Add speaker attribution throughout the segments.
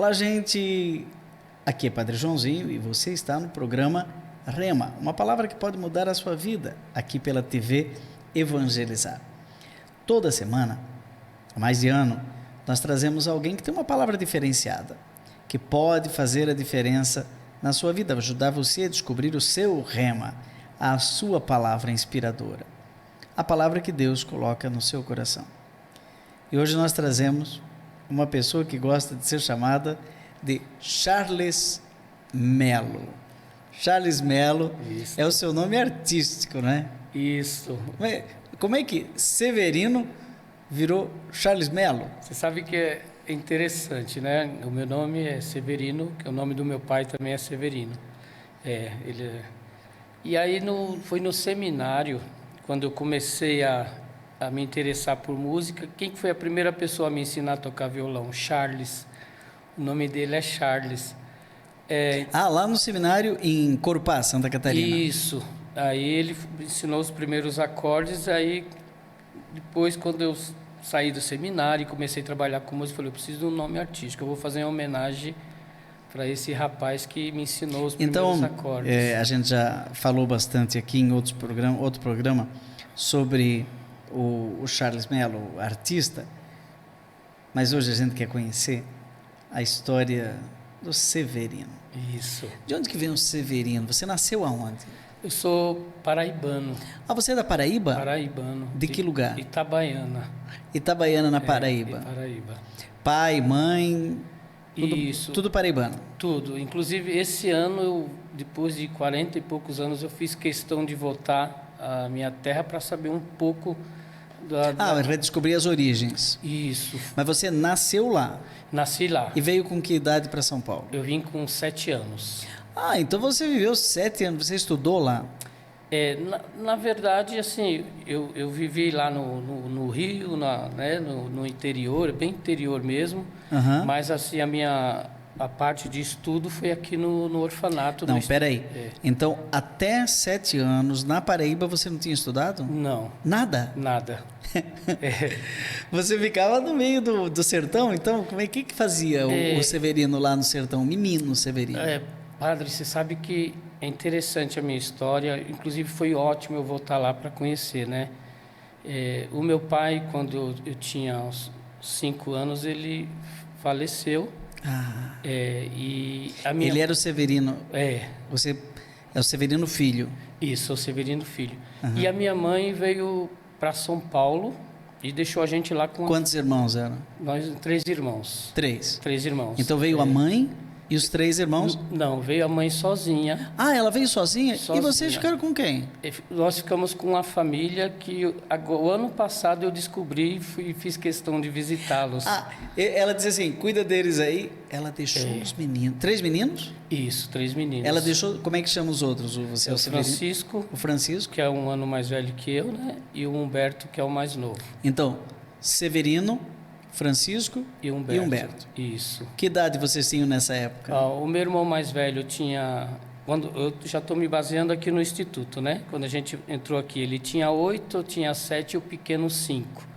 Speaker 1: Olá, gente! Aqui é Padre Joãozinho e você está no programa Rema, uma palavra que pode mudar a sua vida, aqui pela TV Evangelizar. Toda semana, há mais de ano, nós trazemos alguém que tem uma palavra diferenciada, que pode fazer a diferença na sua vida, ajudar você a descobrir o seu Rema, a sua palavra inspiradora, a palavra que Deus coloca no seu coração. E hoje nós trazemos uma pessoa que gosta de ser chamada de Charles Melo. Charles Melo é o seu nome artístico, né?
Speaker 2: Isso.
Speaker 1: Como é que Severino virou Charles Melo?
Speaker 2: Você sabe que é interessante, né? O meu nome é Severino, que o nome do meu pai também é Severino. E aí foi no seminário, quando eu comecei a me interessar por música. Quem foi a primeira pessoa a me ensinar a tocar violão? Charles. O nome dele é Charles.
Speaker 1: Lá no seminário em Corupá, Santa Catarina.
Speaker 2: Isso. Aí ele ensinou os primeiros acordes. Aí depois, quando eu saí do seminário e comecei a trabalhar com música, eu falei, eu preciso de um nome artístico. Eu vou fazer uma homenagem para esse rapaz que me ensinou os primeiros acordes.
Speaker 1: A gente já falou bastante aqui em outro programa sobre o Charles Melo, artista, mas hoje a gente quer conhecer a história do Severino.
Speaker 2: Isso.
Speaker 1: De onde que vem o Severino? Você nasceu aonde?
Speaker 2: Eu sou paraibano.
Speaker 1: Você é da Paraíba?
Speaker 2: Paraibano.
Speaker 1: De que lugar?
Speaker 2: Itabaiana.
Speaker 1: Itabaiana, na Paraíba.
Speaker 2: Paraíba.
Speaker 1: Pai, mãe,
Speaker 2: Isso.
Speaker 1: Tudo paraibano?
Speaker 2: Tudo. Inclusive, esse ano, depois de 40 e poucos anos, eu fiz questão de voltar à minha terra para saber um pouco
Speaker 1: redescobrir as origens.
Speaker 2: Isso.
Speaker 1: Mas você nasceu lá?
Speaker 2: Nasci lá.
Speaker 1: E veio com que idade para São Paulo?
Speaker 2: Eu vim com 7 anos.
Speaker 1: Então você viveu 7 anos, você estudou lá?
Speaker 2: Na verdade, assim, eu vivi lá no Rio, no interior, bem interior mesmo, mas assim, a parte de estudo foi aqui no orfanato.
Speaker 1: Não, peraí. Então, até 7 anos, na Paraíba, você não tinha estudado?
Speaker 2: Não.
Speaker 1: Nada?
Speaker 2: Nada.
Speaker 1: Você ficava no meio do sertão, então? Como é que fazia o Severino lá no sertão, o menino Severino?
Speaker 2: Padre, você sabe que é interessante a minha história, inclusive foi ótimo eu voltar lá para conhecer, né? O meu pai, quando eu tinha uns 5 anos, ele faleceu.
Speaker 1: Ele era o Severino. Você é o Severino filho.
Speaker 2: Isso, o Severino filho. E a minha mãe veio para São Paulo e deixou a gente lá com...
Speaker 1: Quantos irmãos eram?
Speaker 2: Nós 3 irmãos.
Speaker 1: 3?
Speaker 2: 3 irmãos.
Speaker 1: Então veio a mãe e os 3 irmãos?
Speaker 2: Não, veio a mãe sozinha.
Speaker 1: Ela veio sozinha?
Speaker 2: Sozinha.
Speaker 1: E vocês ficaram com quem?
Speaker 2: Nós ficamos com uma família que o ano passado eu descobri e fiz questão de visitá-los.
Speaker 1: Ela dizia assim, cuida deles aí. Ela deixou os meninos. 3 meninos?
Speaker 2: Isso, 3 meninos.
Speaker 1: Ela deixou, como é que chama os outros? Você
Speaker 2: o Francisco.
Speaker 1: O Francisco.
Speaker 2: Que é um ano mais velho que eu, né? E o Humberto, que é o mais novo.
Speaker 1: Então, Severino, Francisco e Humberto.
Speaker 2: Isso.
Speaker 1: Que idade vocês tinham nessa época?
Speaker 2: O meu irmão mais velho tinha... Eu já estou me baseando aqui no instituto, né? Quando a gente entrou aqui, ele tinha 8, eu tinha 7 e o pequeno 5.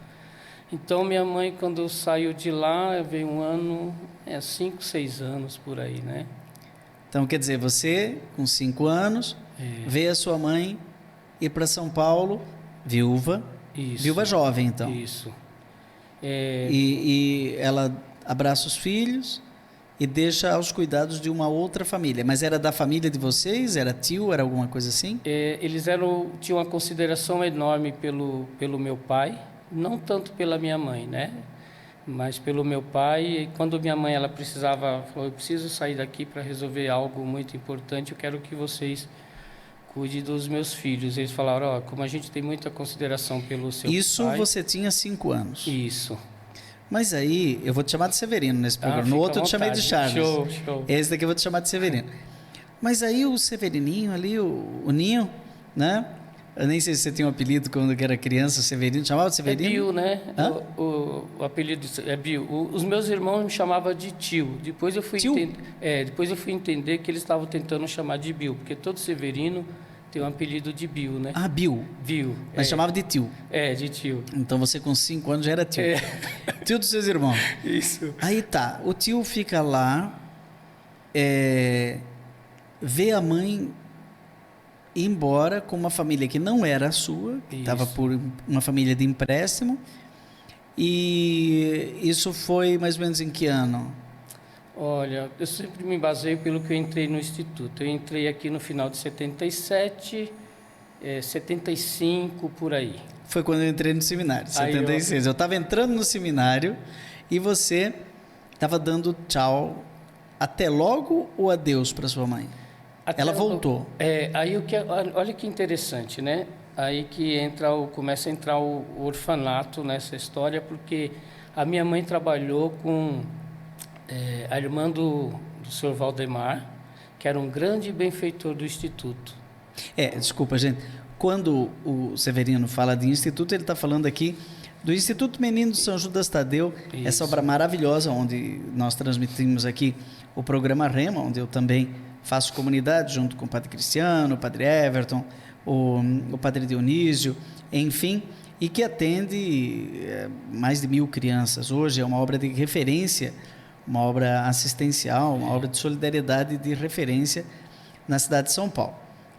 Speaker 2: Então, minha mãe, quando saiu de lá, veio um ano, 5, 6 anos por aí, né?
Speaker 1: Então, quer dizer, você, com 5 anos, veio a sua mãe ir para São Paulo, viúva.
Speaker 2: Isso.
Speaker 1: Viúva jovem, então.
Speaker 2: Isso.
Speaker 1: E ela abraça os filhos e deixa aos cuidados de uma outra família. Mas era da família de vocês? Era tio? Era alguma coisa assim?
Speaker 2: Eles tinham uma consideração enorme pelo meu pai, não tanto pela minha mãe, né? Mas pelo meu pai. E quando minha mãe falou, eu preciso sair daqui para resolver algo muito importante, eu quero que vocês cuidem dos meus filhos. Eles falaram, como a gente tem muita consideração pelo seu pai...
Speaker 1: Isso você tinha 5 anos?
Speaker 2: Isso.
Speaker 1: Mas aí, eu vou te chamar de Severino nesse programa. No outro eu te chamei de Charles.
Speaker 2: Show.
Speaker 1: Esse daqui eu vou te chamar de Severino. Mas aí o Severininho ali, o Ninho, né? Eu nem sei se você tinha um apelido quando eu era criança, Severino. Chamava de Severino?
Speaker 2: É Bill, né? O apelido é Bill. Os meus irmãos me chamavam de tio. Depois eu fui entender que eles estavam tentando chamar de Bill, porque todo Severino tem um apelido de Bill, né?
Speaker 1: Bill.
Speaker 2: Bill.
Speaker 1: Mas chamava de tio.
Speaker 2: De tio.
Speaker 1: Então você com 5 anos já era tio. Tio dos seus irmãos.
Speaker 2: Isso.
Speaker 1: Aí tá, o tio fica lá, vê a mãe ir embora com uma família que não era a sua, que estava por uma família de empréstimo. E isso foi mais ou menos em que ano?
Speaker 2: Olha, eu sempre me baseio pelo que eu entrei no Instituto. Eu entrei aqui no final de 77, 75, por aí.
Speaker 1: Foi quando eu entrei no seminário, 76. Eu estava entrando no seminário e você estava dando tchau, até logo ou adeus para sua mãe? Ela voltou.
Speaker 2: Olha que interessante, né? Aí que começa a entrar o orfanato nessa história, porque a minha mãe trabalhou com a irmã do senhor Valdemar, que era um grande benfeitor do Instituto.
Speaker 1: Desculpa, gente. Quando o Severino fala de Instituto, ele está falando aqui do Instituto Menino de São Judas Tadeu, essa obra maravilhosa, onde nós transmitimos aqui o programa Rema, onde eu também faço comunidade junto com o Padre Cristiano, o Padre Everton, o Padre Dionísio, enfim, e que atende mais de 1000 crianças. Hoje é uma obra de referência, uma obra assistencial, uma obra de solidariedade de referência na cidade de São Paulo.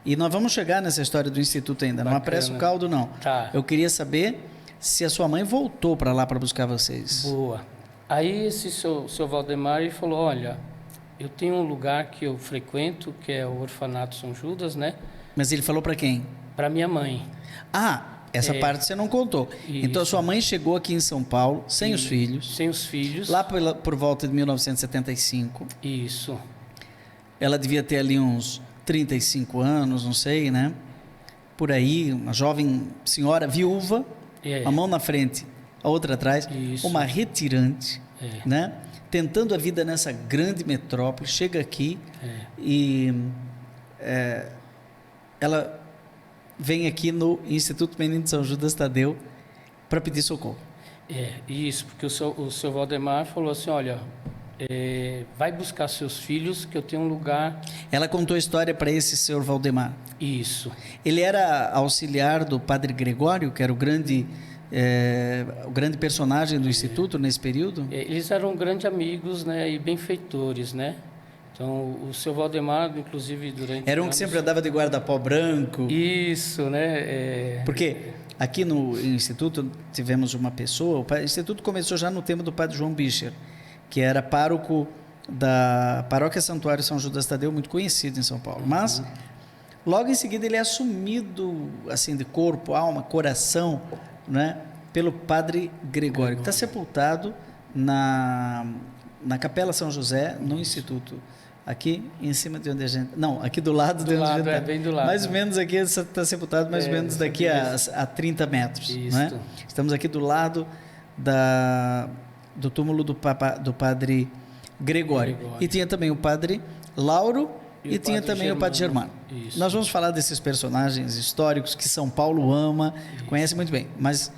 Speaker 1: E nós vamos chegar nessa história do Instituto ainda, não apressa o caldo não.
Speaker 2: Tá.
Speaker 1: Eu queria saber se a sua mãe voltou para lá para buscar vocês.
Speaker 2: Boa. Aí esse seu Valdemar ele falou, olha, eu tenho um lugar que eu frequento, que é o Orfanato São Judas, né?
Speaker 1: Mas ele falou para quem?
Speaker 2: Para minha mãe.
Speaker 1: Essa parte você não contou.
Speaker 2: Isso.
Speaker 1: Então a sua mãe chegou aqui em São Paulo, sem os filhos.
Speaker 2: Sem os filhos.
Speaker 1: Lá por volta de 1975.
Speaker 2: Isso.
Speaker 1: Ela devia ter ali uns 35 anos, não sei, né? Por aí, uma jovem senhora viúva, uma mão na frente, a outra atrás, uma retirante, né? Tentando a vida nessa grande metrópole, chega aqui e ela vem aqui no Instituto Menino de São Judas Tadeu para pedir socorro.
Speaker 2: Isso, porque o seu Valdemar falou assim, olha, vai buscar seus filhos, que eu tenho um lugar...
Speaker 1: Ela contou a história para esse senhor Valdemar.
Speaker 2: Isso.
Speaker 1: Ele era auxiliar do Padre Gregório, que era o grande personagem do Instituto nesse período?
Speaker 2: Eles eram grandes amigos, né, e benfeitores, né? Então, o seu Valdemar, inclusive, durante...
Speaker 1: Era um que sempre andava de guarda-pó branco.
Speaker 2: Isso, né?
Speaker 1: Porque aqui no Instituto tivemos uma pessoa... O Instituto começou já no tempo do Padre João Bicher, que era pároco da Paróquia Santuário São Judas Tadeu, muito conhecido em São Paulo. Mas, logo em seguida, ele é assumido, assim, de corpo, alma, coração, né, pelo Padre Gregório, que está sepultado na Capela São José, no Instituto. Aqui em cima de onde a gente... Não, aqui do lado de onde a gente está.
Speaker 2: Bem do lado.
Speaker 1: Mais ou menos aqui está sepultado, mais ou menos daqui a 30 metros. Né? Estamos aqui do lado do túmulo do Padre Gregório. E tinha também o Padre Lauro e tinha também o Padre Germano. Isso. Nós vamos falar desses personagens históricos que São Paulo ama, conhece muito bem. Mas,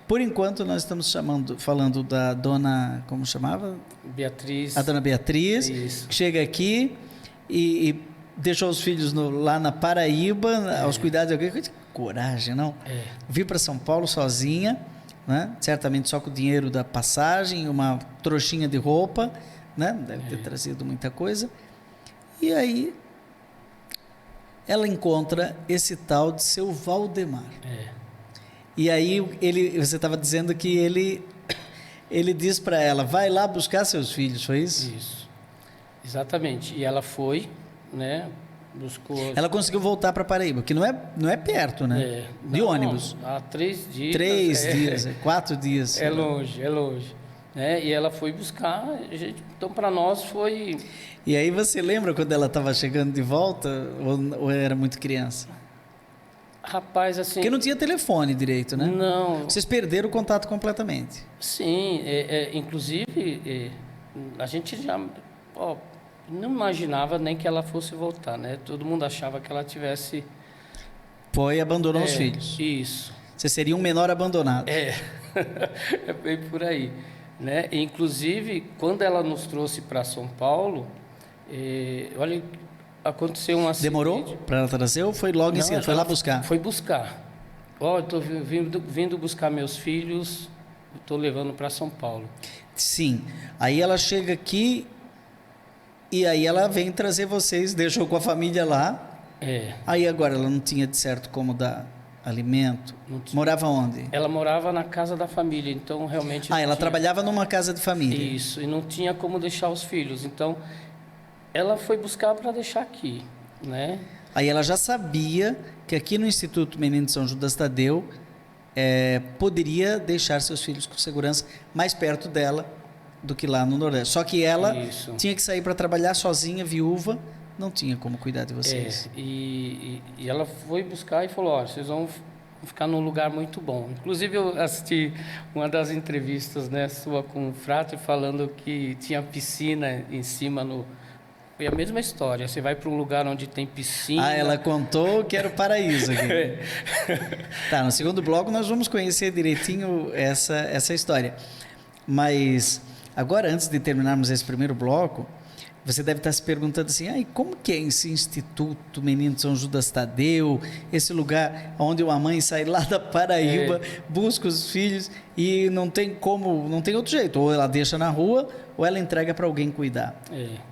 Speaker 1: por enquanto, nós estamos falando da dona... Como chamava?
Speaker 2: Beatriz.
Speaker 1: A dona Beatriz, que chega aqui e deixou os filhos lá na Paraíba, aos cuidados de alguém. Coragem, não? Vir para São Paulo sozinha, né? Certamente só com o dinheiro da passagem, uma trouxinha de roupa, né? Deve ter trazido muita coisa. E aí ela encontra esse tal de seu Valdemar. E aí você estava dizendo que ele diz para ela, vai lá buscar seus filhos, foi isso?
Speaker 2: Isso, exatamente. E ela foi, né? Buscou...
Speaker 1: Ela conseguiu voltar para Paraíba, que não é perto, né? De ônibus.
Speaker 2: Há 3 dias.
Speaker 1: 3 dias, 4 dias.
Speaker 2: É longe. Né? E ela foi buscar, então para nós foi...
Speaker 1: E aí você lembra quando ela estava chegando de volta ou era muito criança?
Speaker 2: Rapaz, assim...
Speaker 1: Porque não tinha telefone direito, né?
Speaker 2: Não.
Speaker 1: Vocês perderam o contato completamente.
Speaker 2: Sim, inclusive a gente já não imaginava nem que ela fosse voltar, né? Todo mundo achava que ela tivesse...
Speaker 1: Foi e abandonou os filhos.
Speaker 2: Isso.
Speaker 1: Você seria um menor abandonado.
Speaker 2: É bem por aí. Né? Inclusive, quando ela nos trouxe para São Paulo, olha, aconteceu um acidente.
Speaker 1: Demorou para ela trazer ou foi logo em seguida? Foi lá buscar?
Speaker 2: Foi buscar. Eu estou vindo buscar meus filhos estou levando para São Paulo.
Speaker 1: Sim, aí ela chega aqui e aí ela vem trazer vocês, deixou com a família lá. Aí agora ela não tinha de certo como dar alimento. Morava onde?
Speaker 2: Ela morava na casa da família, então realmente...
Speaker 1: ela trabalhava numa casa de família.
Speaker 2: Isso, e não tinha como deixar os filhos, então ela foi buscar para deixar aqui, né?
Speaker 1: Aí ela já sabia que aqui no Instituto Menino de São Judas Tadeu poderia deixar seus filhos com segurança mais perto dela do que lá no Nordeste. Só que ela tinha que sair para trabalhar sozinha, viúva, não tinha como cuidar de vocês.
Speaker 2: E ela foi buscar e falou, olha, vocês vão ficar num lugar muito bom. Inclusive eu assisti uma das entrevistas, né, sua com o Fratre, falando que tinha piscina em cima no... Foi a mesma história, você vai para um lugar onde tem piscina...
Speaker 1: ela contou que era o paraíso aqui. Tá, no segundo bloco nós vamos conhecer direitinho essa história. Mas agora, antes de terminarmos esse primeiro bloco, você deve estar se perguntando assim, como que é esse Instituto Menino de São Judas Tadeu, esse lugar onde uma mãe sai lá da Paraíba, busca os filhos e não tem outro jeito, ou ela deixa na rua ou ela entrega para alguém cuidar.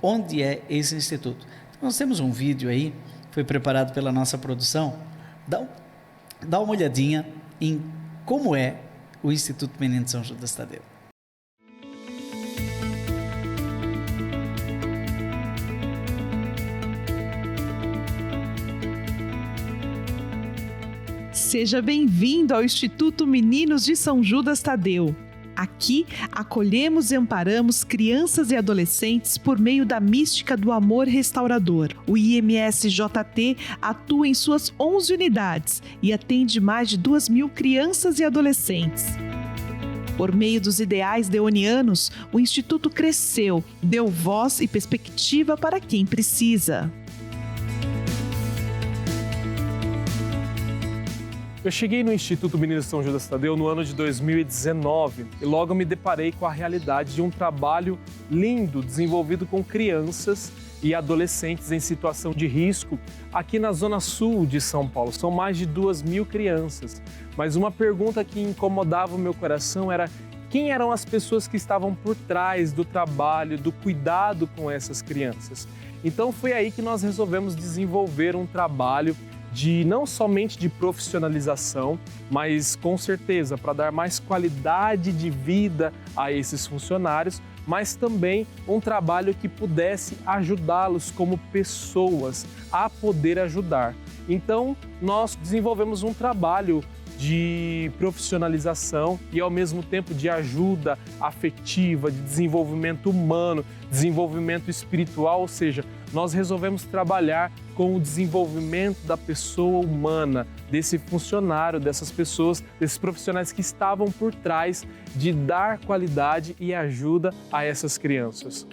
Speaker 1: Onde é esse instituto? Nós temos um vídeo aí, foi preparado pela nossa produção, dá uma olhadinha em como é o Instituto Menino de São Judas Tadeu.
Speaker 3: Seja bem-vindo ao Instituto Meninos de São Judas Tadeu. Aqui, acolhemos e amparamos crianças e adolescentes por meio da mística do amor restaurador. O IMSJT atua em suas 11 unidades e atende mais de 2.000 crianças e adolescentes. Por meio dos ideais deonianos, o Instituto cresceu, deu voz e perspectiva para quem precisa.
Speaker 4: Eu cheguei no Instituto Menino de São Judas Tadeu no ano de 2019 e logo me deparei com a realidade de um trabalho lindo desenvolvido com crianças e adolescentes em situação de risco aqui na Zona Sul de São Paulo. São mais de 2.000 crianças. Mas uma pergunta que incomodava o meu coração era quem eram as pessoas que estavam por trás do trabalho, do cuidado com essas crianças. Então foi aí que nós resolvemos desenvolver um trabalho não somente de profissionalização, mas com certeza para dar mais qualidade de vida a esses funcionários, mas também um trabalho que pudesse ajudá-los como pessoas a poder ajudar. Então, nós desenvolvemos um trabalho de profissionalização e ao mesmo tempo de ajuda afetiva, de desenvolvimento humano, desenvolvimento espiritual, ou seja, nós resolvemos trabalhar com o desenvolvimento da pessoa humana, desse funcionário, dessas pessoas, desses profissionais que estavam por trás de dar qualidade e ajuda a essas crianças.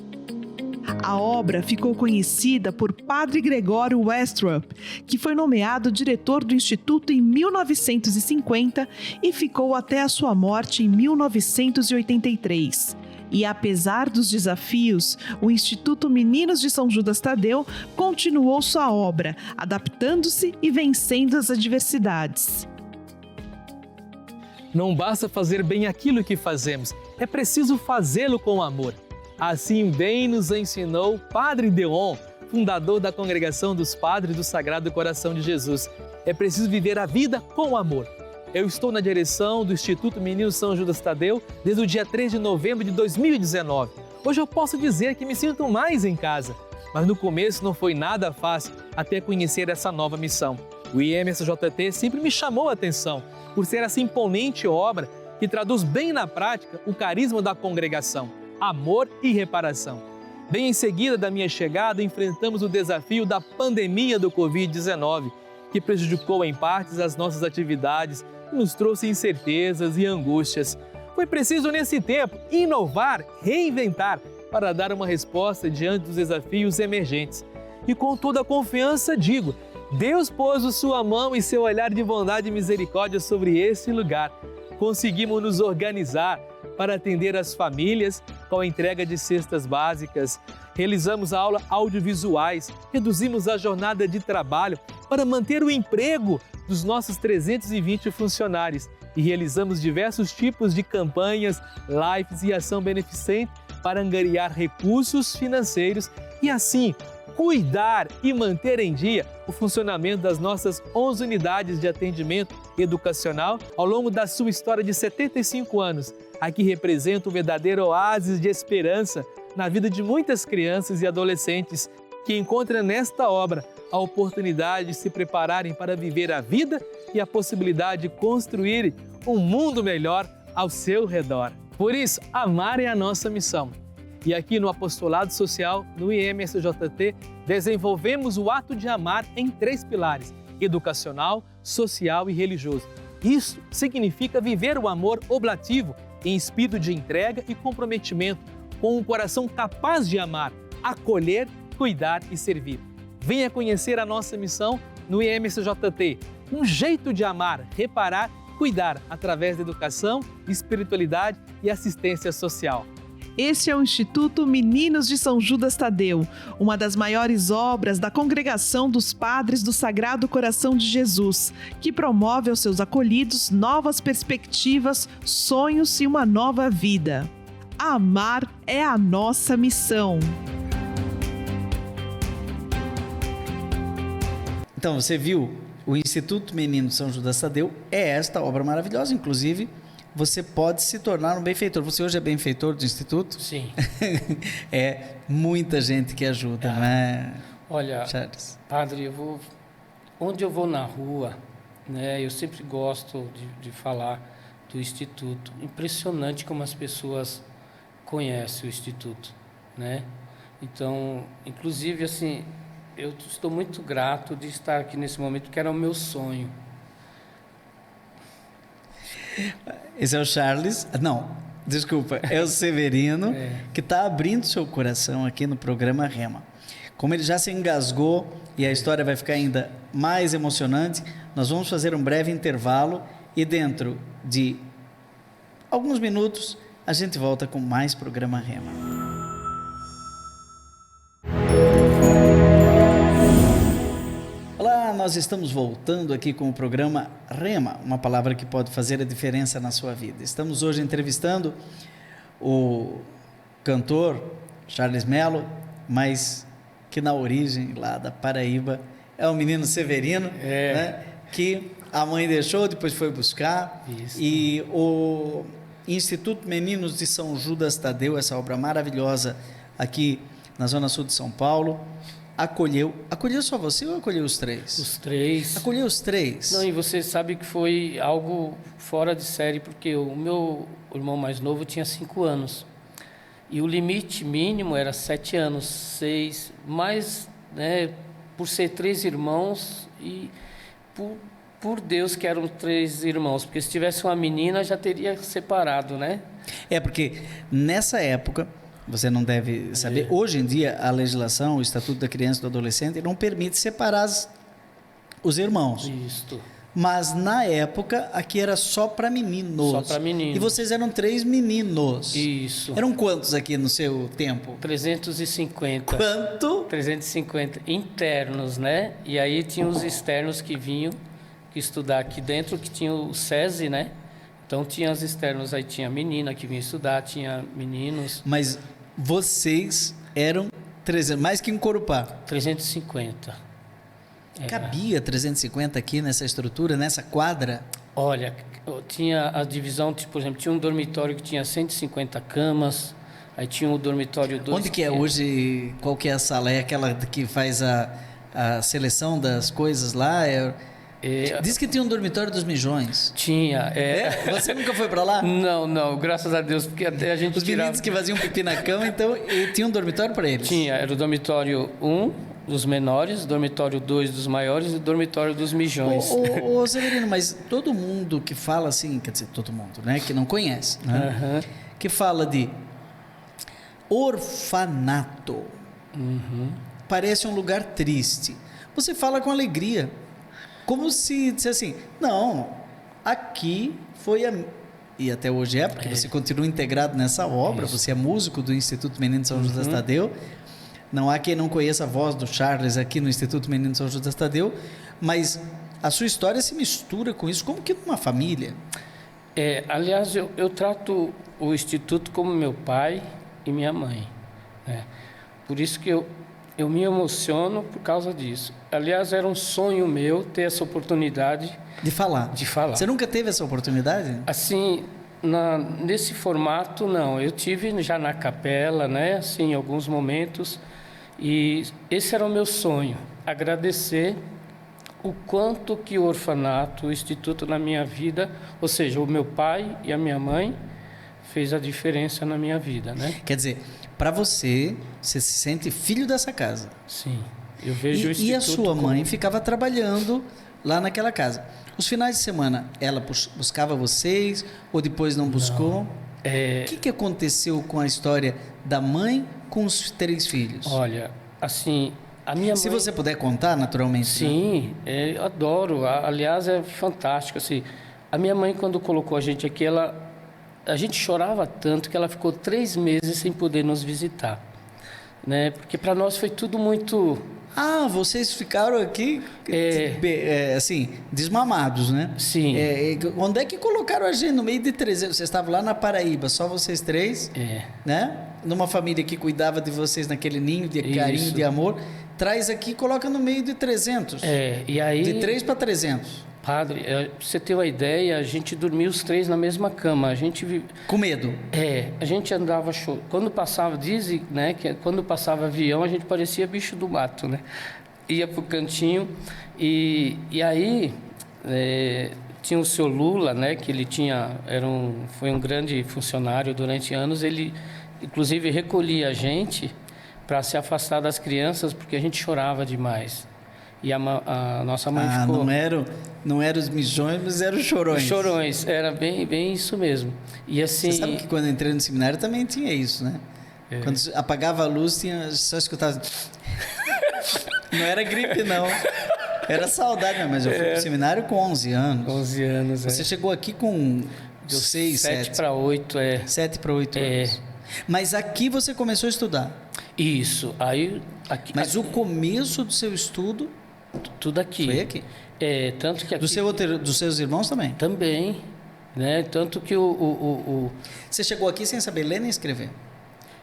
Speaker 3: A obra ficou conhecida por Padre Gregório Westrup, que foi nomeado diretor do Instituto em 1950 e ficou até a sua morte em 1983. E apesar dos desafios, o Instituto Meninos de São Judas Tadeu continuou sua obra, adaptando-se e vencendo as adversidades.
Speaker 5: Não basta fazer bem aquilo que fazemos, é preciso fazê-lo com amor. Assim bem nos ensinou Padre Deon, fundador da Congregação dos Padres do Sagrado Coração de Jesus. É preciso viver a vida com amor. Eu estou na direção do Instituto Menino São Judas Tadeu desde o dia 3 de novembro de 2019. Hoje eu posso dizer que me sinto mais em casa, mas no começo não foi nada fácil até conhecer essa nova missão. O IMSJT sempre me chamou a atenção por ser essa imponente obra que traduz bem na prática o carisma da congregação, amor e reparação. Bem em seguida da minha chegada, enfrentamos o desafio da pandemia do Covid-19, que prejudicou em partes as nossas atividades e nos trouxe incertezas e angústias. Foi preciso, nesse tempo, inovar, reinventar, para dar uma resposta diante dos desafios emergentes. E com toda a confiança digo, Deus pôs a sua mão e seu olhar de bondade e misericórdia sobre esse lugar. Conseguimos nos organizar para atender as famílias com a entrega de cestas básicas. Realizamos aulas audiovisuais, reduzimos a jornada de trabalho para manter o emprego dos nossos 320 funcionários e realizamos diversos tipos de campanhas, lives e ação beneficente para angariar recursos financeiros e assim cuidar e manter em dia o funcionamento das nossas 11 unidades de atendimento educacional ao longo da sua história de 75 anos. Aqui representa um verdadeiro oásis de esperança na vida de muitas crianças e adolescentes que encontram nesta obra a oportunidade de se prepararem para viver a vida e a possibilidade de construir um mundo melhor ao seu redor. Por isso, amar é a nossa missão. E aqui no Apostolado Social, no IMSJT, desenvolvemos o ato de amar em 3 pilares: educacional, social e religioso. Isso significa viver o amor oblativo em espírito de entrega e comprometimento, com um coração capaz de amar, acolher, cuidar e servir. Venha conhecer a nossa missão no IMSJT, um jeito de amar, reparar, cuidar através da educação, espiritualidade e assistência social.
Speaker 3: Este é o Instituto Meninos de São Judas Tadeu, uma das maiores obras da Congregação dos Padres do Sagrado Coração de Jesus, que promove aos seus acolhidos novas perspectivas, sonhos e uma nova vida. Amar é a nossa missão.
Speaker 1: Então, você viu, o Instituto Menino de São Judas Tadeu é esta obra maravilhosa, inclusive você pode se tornar um benfeitor. Você hoje é benfeitor do Instituto?
Speaker 2: Sim.
Speaker 1: É muita gente que ajuda, né?
Speaker 2: Olha,
Speaker 1: Charles,
Speaker 2: padre, onde eu vou na rua, né, eu sempre gosto de falar do Instituto. Impressionante como as pessoas conhecem o Instituto, né? Então, inclusive, assim, eu estou muito grato de estar aqui nesse momento, porque era o meu sonho.
Speaker 1: esse é o Charles, não, desculpa, é o Severino, que está abrindo seu coração aqui no programa Rema. Como ele já se engasgou e a história vai ficar ainda mais emocionante, nós vamos fazer um breve intervalo e dentro de alguns minutos a gente volta com mais programa Rema. Olá, nós estamos voltando aqui com o programa Rema, uma palavra que pode fazer a diferença na sua vida. Estamos hoje entrevistando o cantor Charles Melo, mas que na origem lá da Paraíba é o menino Severino, né, que a mãe deixou, depois foi buscar.
Speaker 2: Isso.
Speaker 1: E o Instituto Meninos de São Judas Tadeu, essa obra maravilhosa aqui na Zona Sul de São Paulo, acolheu só você ou acolheu os 3?
Speaker 2: Os 3.
Speaker 1: Acolheu os 3?
Speaker 2: Não, e você sabe que foi algo fora de série, porque o meu irmão mais novo tinha 5 anos. E o limite mínimo era 7 anos, 6, mas, né, por ser 3 irmãos e por Deus que eram 3 irmãos, porque se tivesse uma menina já teria separado, né?
Speaker 1: É, porque nessa época, você não deve saber, hoje em dia a legislação, o Estatuto da Criança e do Adolescente não permite separar os irmãos.
Speaker 2: Isso.
Speaker 1: Mas na época aqui era só para meninos.
Speaker 2: Só para meninos.
Speaker 1: E vocês eram 3 meninos.
Speaker 2: Isso.
Speaker 1: Eram quantos aqui no seu tempo?
Speaker 2: 350.
Speaker 1: Quanto?
Speaker 2: 350 internos, né? E aí tinha os externos que vinham que estudar aqui dentro, que tinha o SESI, né? Então tinha os externos, aí tinha menina que vinha estudar, tinha meninos.
Speaker 1: Mas vocês eram 300, mais que em Corupá.
Speaker 2: 350.
Speaker 1: Cabia 350 aqui nessa estrutura, nessa quadra?
Speaker 2: Olha, tinha a divisão, por exemplo, tinha um dormitório que tinha 150 camas, aí tinha o dormitório 2.
Speaker 1: Onde que é hoje? Qual que é a sala? É aquela que faz a seleção das coisas lá? Diz que tinha um dormitório dos mijões.
Speaker 2: Tinha.
Speaker 1: Você nunca foi para lá?
Speaker 2: Não, graças a Deus, porque até a gente
Speaker 1: os meninos que faziam pipi na cama, então tinha um dormitório para eles?
Speaker 2: Tinha, era o dormitório 1 dos menores, o dormitório 2 dos maiores e o dormitório dos mijões.
Speaker 1: Ô Severino, mas todo mundo que fala assim, quer dizer, todo mundo, né, que não conhece, né, que fala de orfanato, parece um lugar triste. Você fala com alegria, como se dissesse assim, não, aqui foi e até hoje é, porque você continua integrado nessa obra, você é músico do Instituto Menino de São Judas Tadeu. Não há quem não conheça a voz do Charles aqui no Instituto Menino de São Judas Tadeu, mas a sua história se mistura com isso, como que numa família?
Speaker 2: Aliás, eu trato o Instituto como meu pai e minha mãe, né? Por isso que eu me emociono por causa disso. Aliás, era um sonho meu ter essa oportunidade
Speaker 1: De falar.
Speaker 2: de falar.
Speaker 1: Você nunca teve essa oportunidade?
Speaker 2: Assim, nesse formato, não. Eu tive já na capela, né? Assim, em alguns momentos. E esse era o meu sonho, agradecer o quanto que o orfanato, o Instituto na minha vida, ou seja, o meu pai e a minha mãe, fez a diferença na minha vida, né?
Speaker 1: Quer dizer, para você se sente filho dessa casa.
Speaker 2: Sim, eu vejo o Instituto
Speaker 1: E a sua
Speaker 2: como-
Speaker 1: mãe ficava trabalhando lá naquela casa. Os finais de semana, ela buscava vocês ou depois não buscou? O que aconteceu com a história da mãe com os 3 filhos?
Speaker 2: Olha, assim, a minha
Speaker 1: Se
Speaker 2: mãe...
Speaker 1: você puder contar, naturalmente. Né?
Speaker 2: Sim, eu adoro. Aliás, é fantástico. Assim, a minha mãe, quando colocou a gente aqui, a gente chorava tanto que ela ficou 3 meses sem poder nos visitar, né? Porque para nós foi tudo muito...
Speaker 1: Ah, vocês ficaram aqui, assim, desmamados, né?
Speaker 2: Sim.
Speaker 1: Onde é que colocaram a gente? No meio de 300. Vocês estavam lá na Paraíba, só vocês 3, né? Numa família que cuidava de vocês naquele ninho de carinho,
Speaker 2: Isso.
Speaker 1: de amor. Traz aqui e coloca no meio de 300.
Speaker 2: E aí...
Speaker 1: De 3 para 300.
Speaker 2: Padre, pra você ter uma ideia, a gente dormia os 3 na mesma cama. A gente...
Speaker 1: Com medo.
Speaker 2: A gente andava... Quando passava, dizem, né, que quando passava avião, a gente parecia bicho do mato, né? Ia pro cantinho e aí tinha o seu Lula, né, que ele foi um grande funcionário durante anos. Ele, inclusive, recolhia a gente para se afastar das crianças, porque a gente chorava demais. E a nossa mãe ficou...
Speaker 1: Não eram os mijões, mas eram os chorões.
Speaker 2: Os chorões, era bem isso mesmo. E assim...
Speaker 1: Você sabe que quando eu entrei no seminário também tinha isso, né? Quando apagava a luz, só escutava... Não era gripe, não. Era saudade, mas eu fui pro seminário com 11 anos.
Speaker 2: 11 anos,
Speaker 1: Você chegou aqui com 6,
Speaker 2: 7 para 8,
Speaker 1: 7 para 8 anos. Mas aqui você começou a estudar.
Speaker 2: Isso. Aí... Aqui,
Speaker 1: mas o começo do seu estudo...
Speaker 2: Tudo aqui.
Speaker 1: Foi aqui?
Speaker 2: Tanto que aqui...
Speaker 1: Dos seus irmãos também?
Speaker 2: Também, né? Tanto que
Speaker 1: Você chegou aqui sem saber ler nem escrever?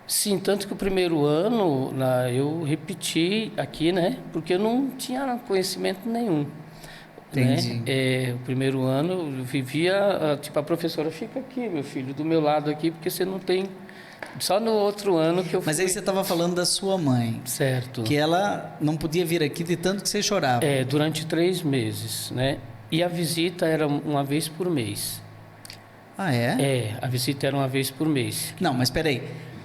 Speaker 2: Sim, tanto que o primeiro ano eu repeti aqui, né? Porque eu não tinha conhecimento nenhum.
Speaker 1: Entendi.
Speaker 2: Né? O primeiro ano eu vivia, tipo, a professora, fica aqui, meu filho, do meu lado aqui, porque você não tem... Só no outro ano que eu fui...
Speaker 1: Mas aí você estava falando da sua mãe.
Speaker 2: Certo.
Speaker 1: Que ela não podia vir aqui de tanto que você chorava.
Speaker 2: Durante 3 meses, né? E a visita era uma vez por mês.
Speaker 1: Ah, é?
Speaker 2: A visita era uma vez por mês.
Speaker 1: Não, mas peraí.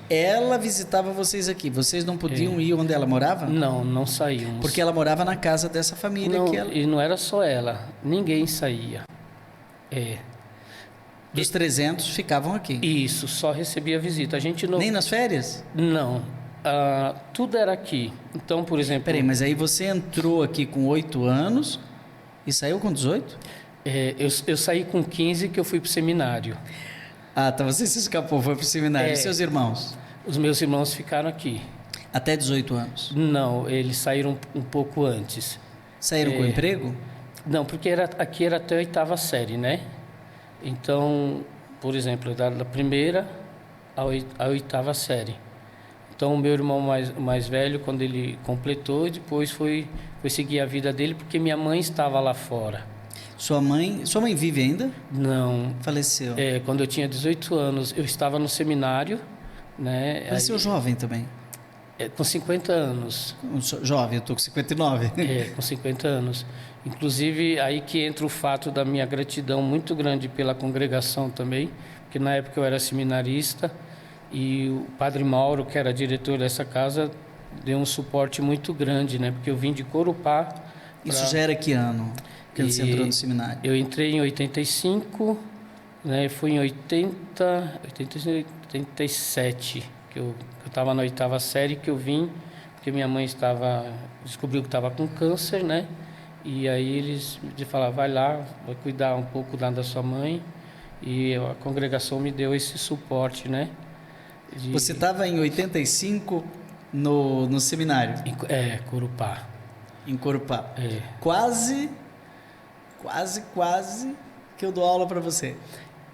Speaker 1: Ela visitava vocês aqui. Vocês não podiam ir onde ela morava?
Speaker 2: Não saíamos.
Speaker 1: Porque ela morava na casa dessa família.
Speaker 2: E não era só ela. Ninguém saía.
Speaker 1: Dos 300 ficavam aqui.
Speaker 2: Isso, só recebia visita. A gente não...
Speaker 1: Nem nas férias?
Speaker 2: Não. Tudo era aqui. Então, por exemplo...
Speaker 1: Peraí, mas aí você entrou aqui com 8 anos e saiu com 18?
Speaker 2: Eu saí com 15 que eu fui para o seminário.
Speaker 1: Ah, tá. Você se escapou, foi para o seminário. E seus irmãos?
Speaker 2: Os meus irmãos ficaram aqui.
Speaker 1: Até 18 anos?
Speaker 2: Não, eles saíram um pouco antes.
Speaker 1: Saíram com emprego?
Speaker 2: Não, porque aqui era até a 8ª série, né? Então, por exemplo, da primeira à 8ª série. Então, o meu irmão mais velho, quando ele completou, depois foi seguir a vida dele, porque minha mãe estava lá fora.
Speaker 1: Sua mãe vive ainda?
Speaker 2: Não.
Speaker 1: Faleceu.
Speaker 2: Quando eu tinha 18 anos, eu estava no seminário, né?
Speaker 1: Faleceu jovem também?
Speaker 2: Com 50 anos.
Speaker 1: Jovem, eu estou com 59.
Speaker 2: Com 50 anos. Inclusive, aí que entra o fato da minha gratidão muito grande pela congregação também, porque na época eu era seminarista e o Padre Mauro, que era diretor dessa casa, deu um suporte muito grande, né? Porque eu vim de Corupá.
Speaker 1: Isso já era que ano que você entrou no seminário?
Speaker 2: Eu entrei em 85, né? Fui em 87, que eu estava na 8ª série, que eu vim, porque minha mãe descobriu que estava com câncer, né? E aí eles me falaram, vai lá, vai cuidar um pouco da sua mãe. E a congregação me deu esse suporte, né?
Speaker 1: Você estava em 85 no seminário?
Speaker 2: Corupá.
Speaker 1: Em Corupá. Quase que eu dou aula para você.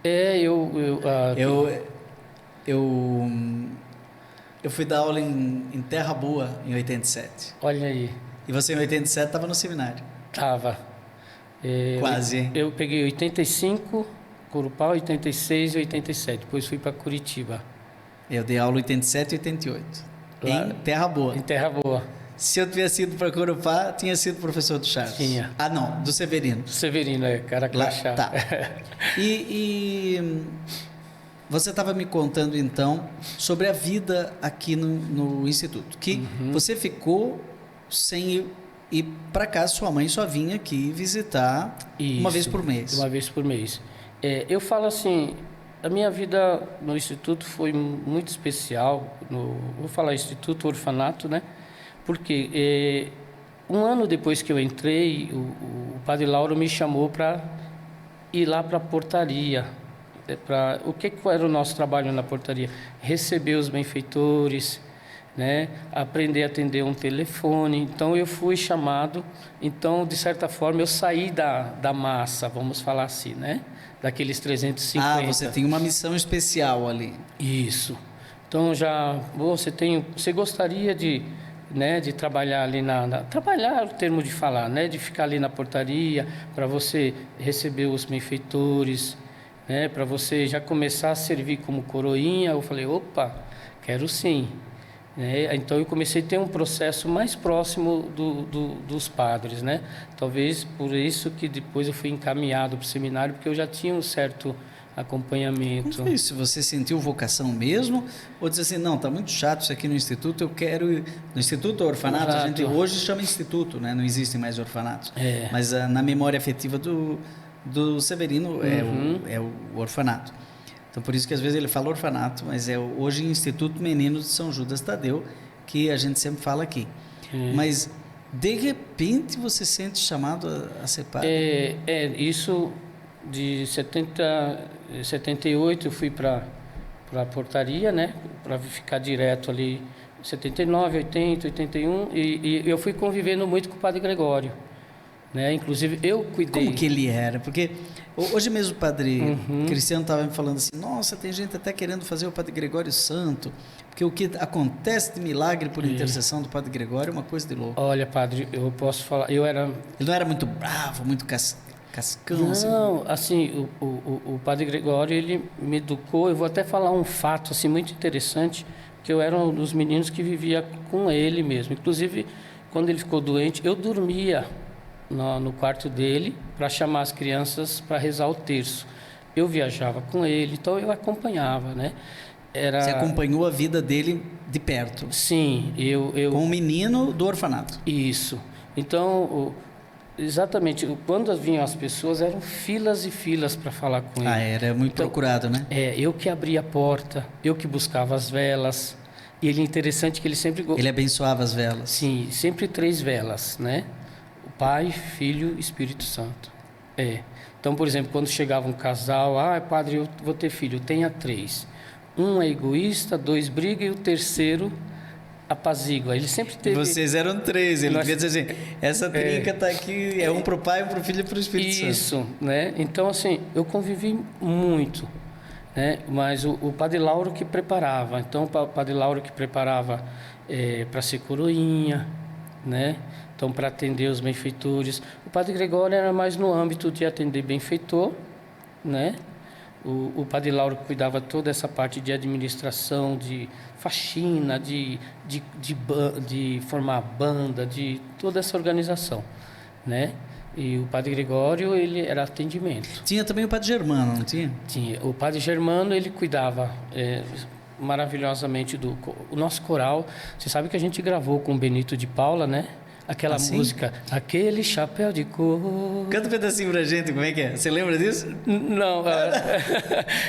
Speaker 1: Eu fui dar aula em Terra Boa em 87.
Speaker 2: Olha aí.
Speaker 1: E você em 87 estava no seminário.
Speaker 2: Tava.
Speaker 1: Quase.
Speaker 2: Eu peguei 85, Corupá, 86 e 87. Depois fui para Curitiba.
Speaker 1: Eu dei aula em 87 e 88.
Speaker 2: Lá,
Speaker 1: em Terra Boa.
Speaker 2: Em Terra Boa.
Speaker 1: Se eu tivesse ido para Corupá, tinha sido professor do Charles.
Speaker 2: Tinha.
Speaker 1: Ah, não, do Severino.
Speaker 2: Severino, cara crachá.
Speaker 1: Tá. E você estava me contando, então, sobre a vida aqui no Instituto. Que você ficou sem ir para casa, sua mãe só vinha aqui visitar uma vez por mês.
Speaker 2: Uma vez por mês. Eu falo assim, a minha vida no Instituto foi muito especial. Vou falar Instituto Orfanato, né? Porque um ano depois que eu entrei, o Padre Lauro me chamou para ir lá para a portaria. O que era o nosso trabalho na portaria? Receber os benfeitores, né? Aprender a atender um telefone. Então eu fui chamado, então de certa forma eu saí da massa, vamos falar assim, né? Daqueles 350.
Speaker 1: Ah, você tem uma missão especial ali.
Speaker 2: Isso. Então você gostaria de trabalhar ali trabalhar é o termo de falar, né? De ficar ali na portaria para você receber os benfeitores, né? Para você já começar a servir como coroinha. Eu falei, opa, quero sim. Então eu comecei a ter um processo mais próximo dos padres, né? Talvez por isso que depois eu fui encaminhado para o seminário, porque eu já tinha um certo acompanhamento.
Speaker 1: Como foi isso? Você sentiu vocação mesmo? Ou disse assim, não, está muito chato isso aqui no Instituto, eu quero ir... No Instituto ou orfanato,
Speaker 2: Exato.
Speaker 1: A gente hoje chama Instituto, né? Não existem mais orfanatos. Mas na memória afetiva do Severino é o orfanato. Então, por isso que às vezes ele fala orfanato, mas é hoje Instituto Meninos de São Judas Tadeu, que a gente sempre fala aqui. Mas, de repente, você sente chamado a ser padre?
Speaker 2: Isso de 78 eu fui para a portaria, né? Para ficar direto ali, 79, 80, 81, e eu fui convivendo muito com o Padre Gregório. Né? Inclusive eu cuidei.
Speaker 1: Como que ele era? Porque hoje mesmo o Padre Cristiano estava me falando assim, nossa, tem gente até querendo fazer o Padre Gregório Santo, porque o que acontece de milagre por intercessão do Padre Gregório é uma coisa de louco.
Speaker 2: Olha, padre, eu posso falar, ele
Speaker 1: não era muito bravo, muito cascão?
Speaker 2: Não, assim, o Padre Gregório, ele me educou. Eu vou até falar um fato assim, muito interessante, que eu era um dos meninos que vivia com ele mesmo. Inclusive, quando ele ficou doente, eu dormia no quarto dele para chamar as crianças para rezar o terço. Eu viajava com ele, então eu acompanhava, né?
Speaker 1: Você acompanhou a vida dele de perto?
Speaker 2: Sim, eu...
Speaker 1: Com o menino do orfanato?
Speaker 2: Isso. Então, exatamente, quando vinham as pessoas, eram filas e filas para falar com ele.
Speaker 1: Era muito procurado, né?
Speaker 2: Eu que abria a porta, eu que buscava as velas. E ele é interessante que ele sempre...
Speaker 1: Ele abençoava as velas?
Speaker 2: Sim, sempre 3 velas, né? Pai, Filho, Espírito Santo. Então, por exemplo, quando chegava um casal, padre, eu vou ter filho, tenha 3. Um é egoísta, 2 briga e o terceiro apazigua. Ele sempre teve...
Speaker 1: Vocês eram 3, ele devia dizer assim, essa trinca está aqui, é um para o Pai, um para o Filho e para o Espírito Santo.
Speaker 2: Isso, né? Então, assim, eu convivi muito, né? Mas o Padre Lauro que preparava. Então, o Padre Lauro que preparava para ser coroinha, né? Então, para atender os benfeitores. O Padre Gregório era mais no âmbito de atender benfeitor, né? O Padre Lauro cuidava toda essa parte de administração, de faxina, de formar banda, de toda essa organização, né? E o Padre Gregório, ele era atendimento.
Speaker 1: Tinha também o Padre Germano, não tinha?
Speaker 2: Tinha. O Padre Germano, ele cuidava maravilhosamente do nosso coral. Você sabe que a gente gravou com o Benito de Paula, né? Aquela música, aquele chapéu de cor.
Speaker 1: Canta um pedacinho pra gente, como é que é? Você lembra disso?
Speaker 2: Não.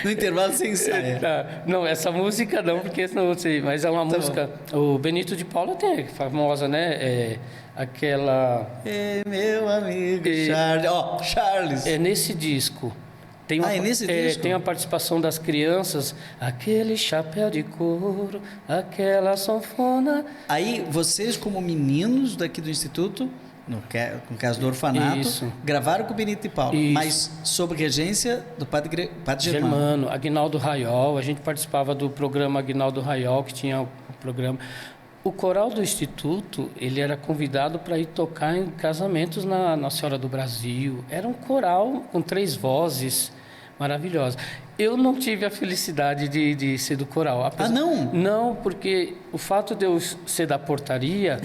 Speaker 1: No intervalo sem ensaia.
Speaker 2: Não, essa música não, porque não sei, mas é uma música. Bom. O Benito de Paula tem, famosa, né? Aquela.
Speaker 1: Meu amigo Charles. Charles.
Speaker 2: É nesse disco.
Speaker 1: Nesse disco?
Speaker 2: Tem a participação das crianças, aquele chapéu de couro, aquela sanfona.
Speaker 1: Aí vocês, como meninos daqui do Instituto, no caso do orfanato,
Speaker 2: Isso.
Speaker 1: gravaram com o Benito de Paula,
Speaker 2: Isso.
Speaker 1: mas sob regência do padre Germano.
Speaker 2: Aguinaldo Raiol, a gente participava do programa Aguinaldo Raiol, que tinha o programa. O coral do Instituto, ele era convidado para ir tocar em casamentos na Nossa Senhora do Brasil. Era um coral com 3 vozes maravilhosas. Eu não tive a felicidade de ser do coral.
Speaker 1: Não?
Speaker 2: Não, porque o fato de eu ser da portaria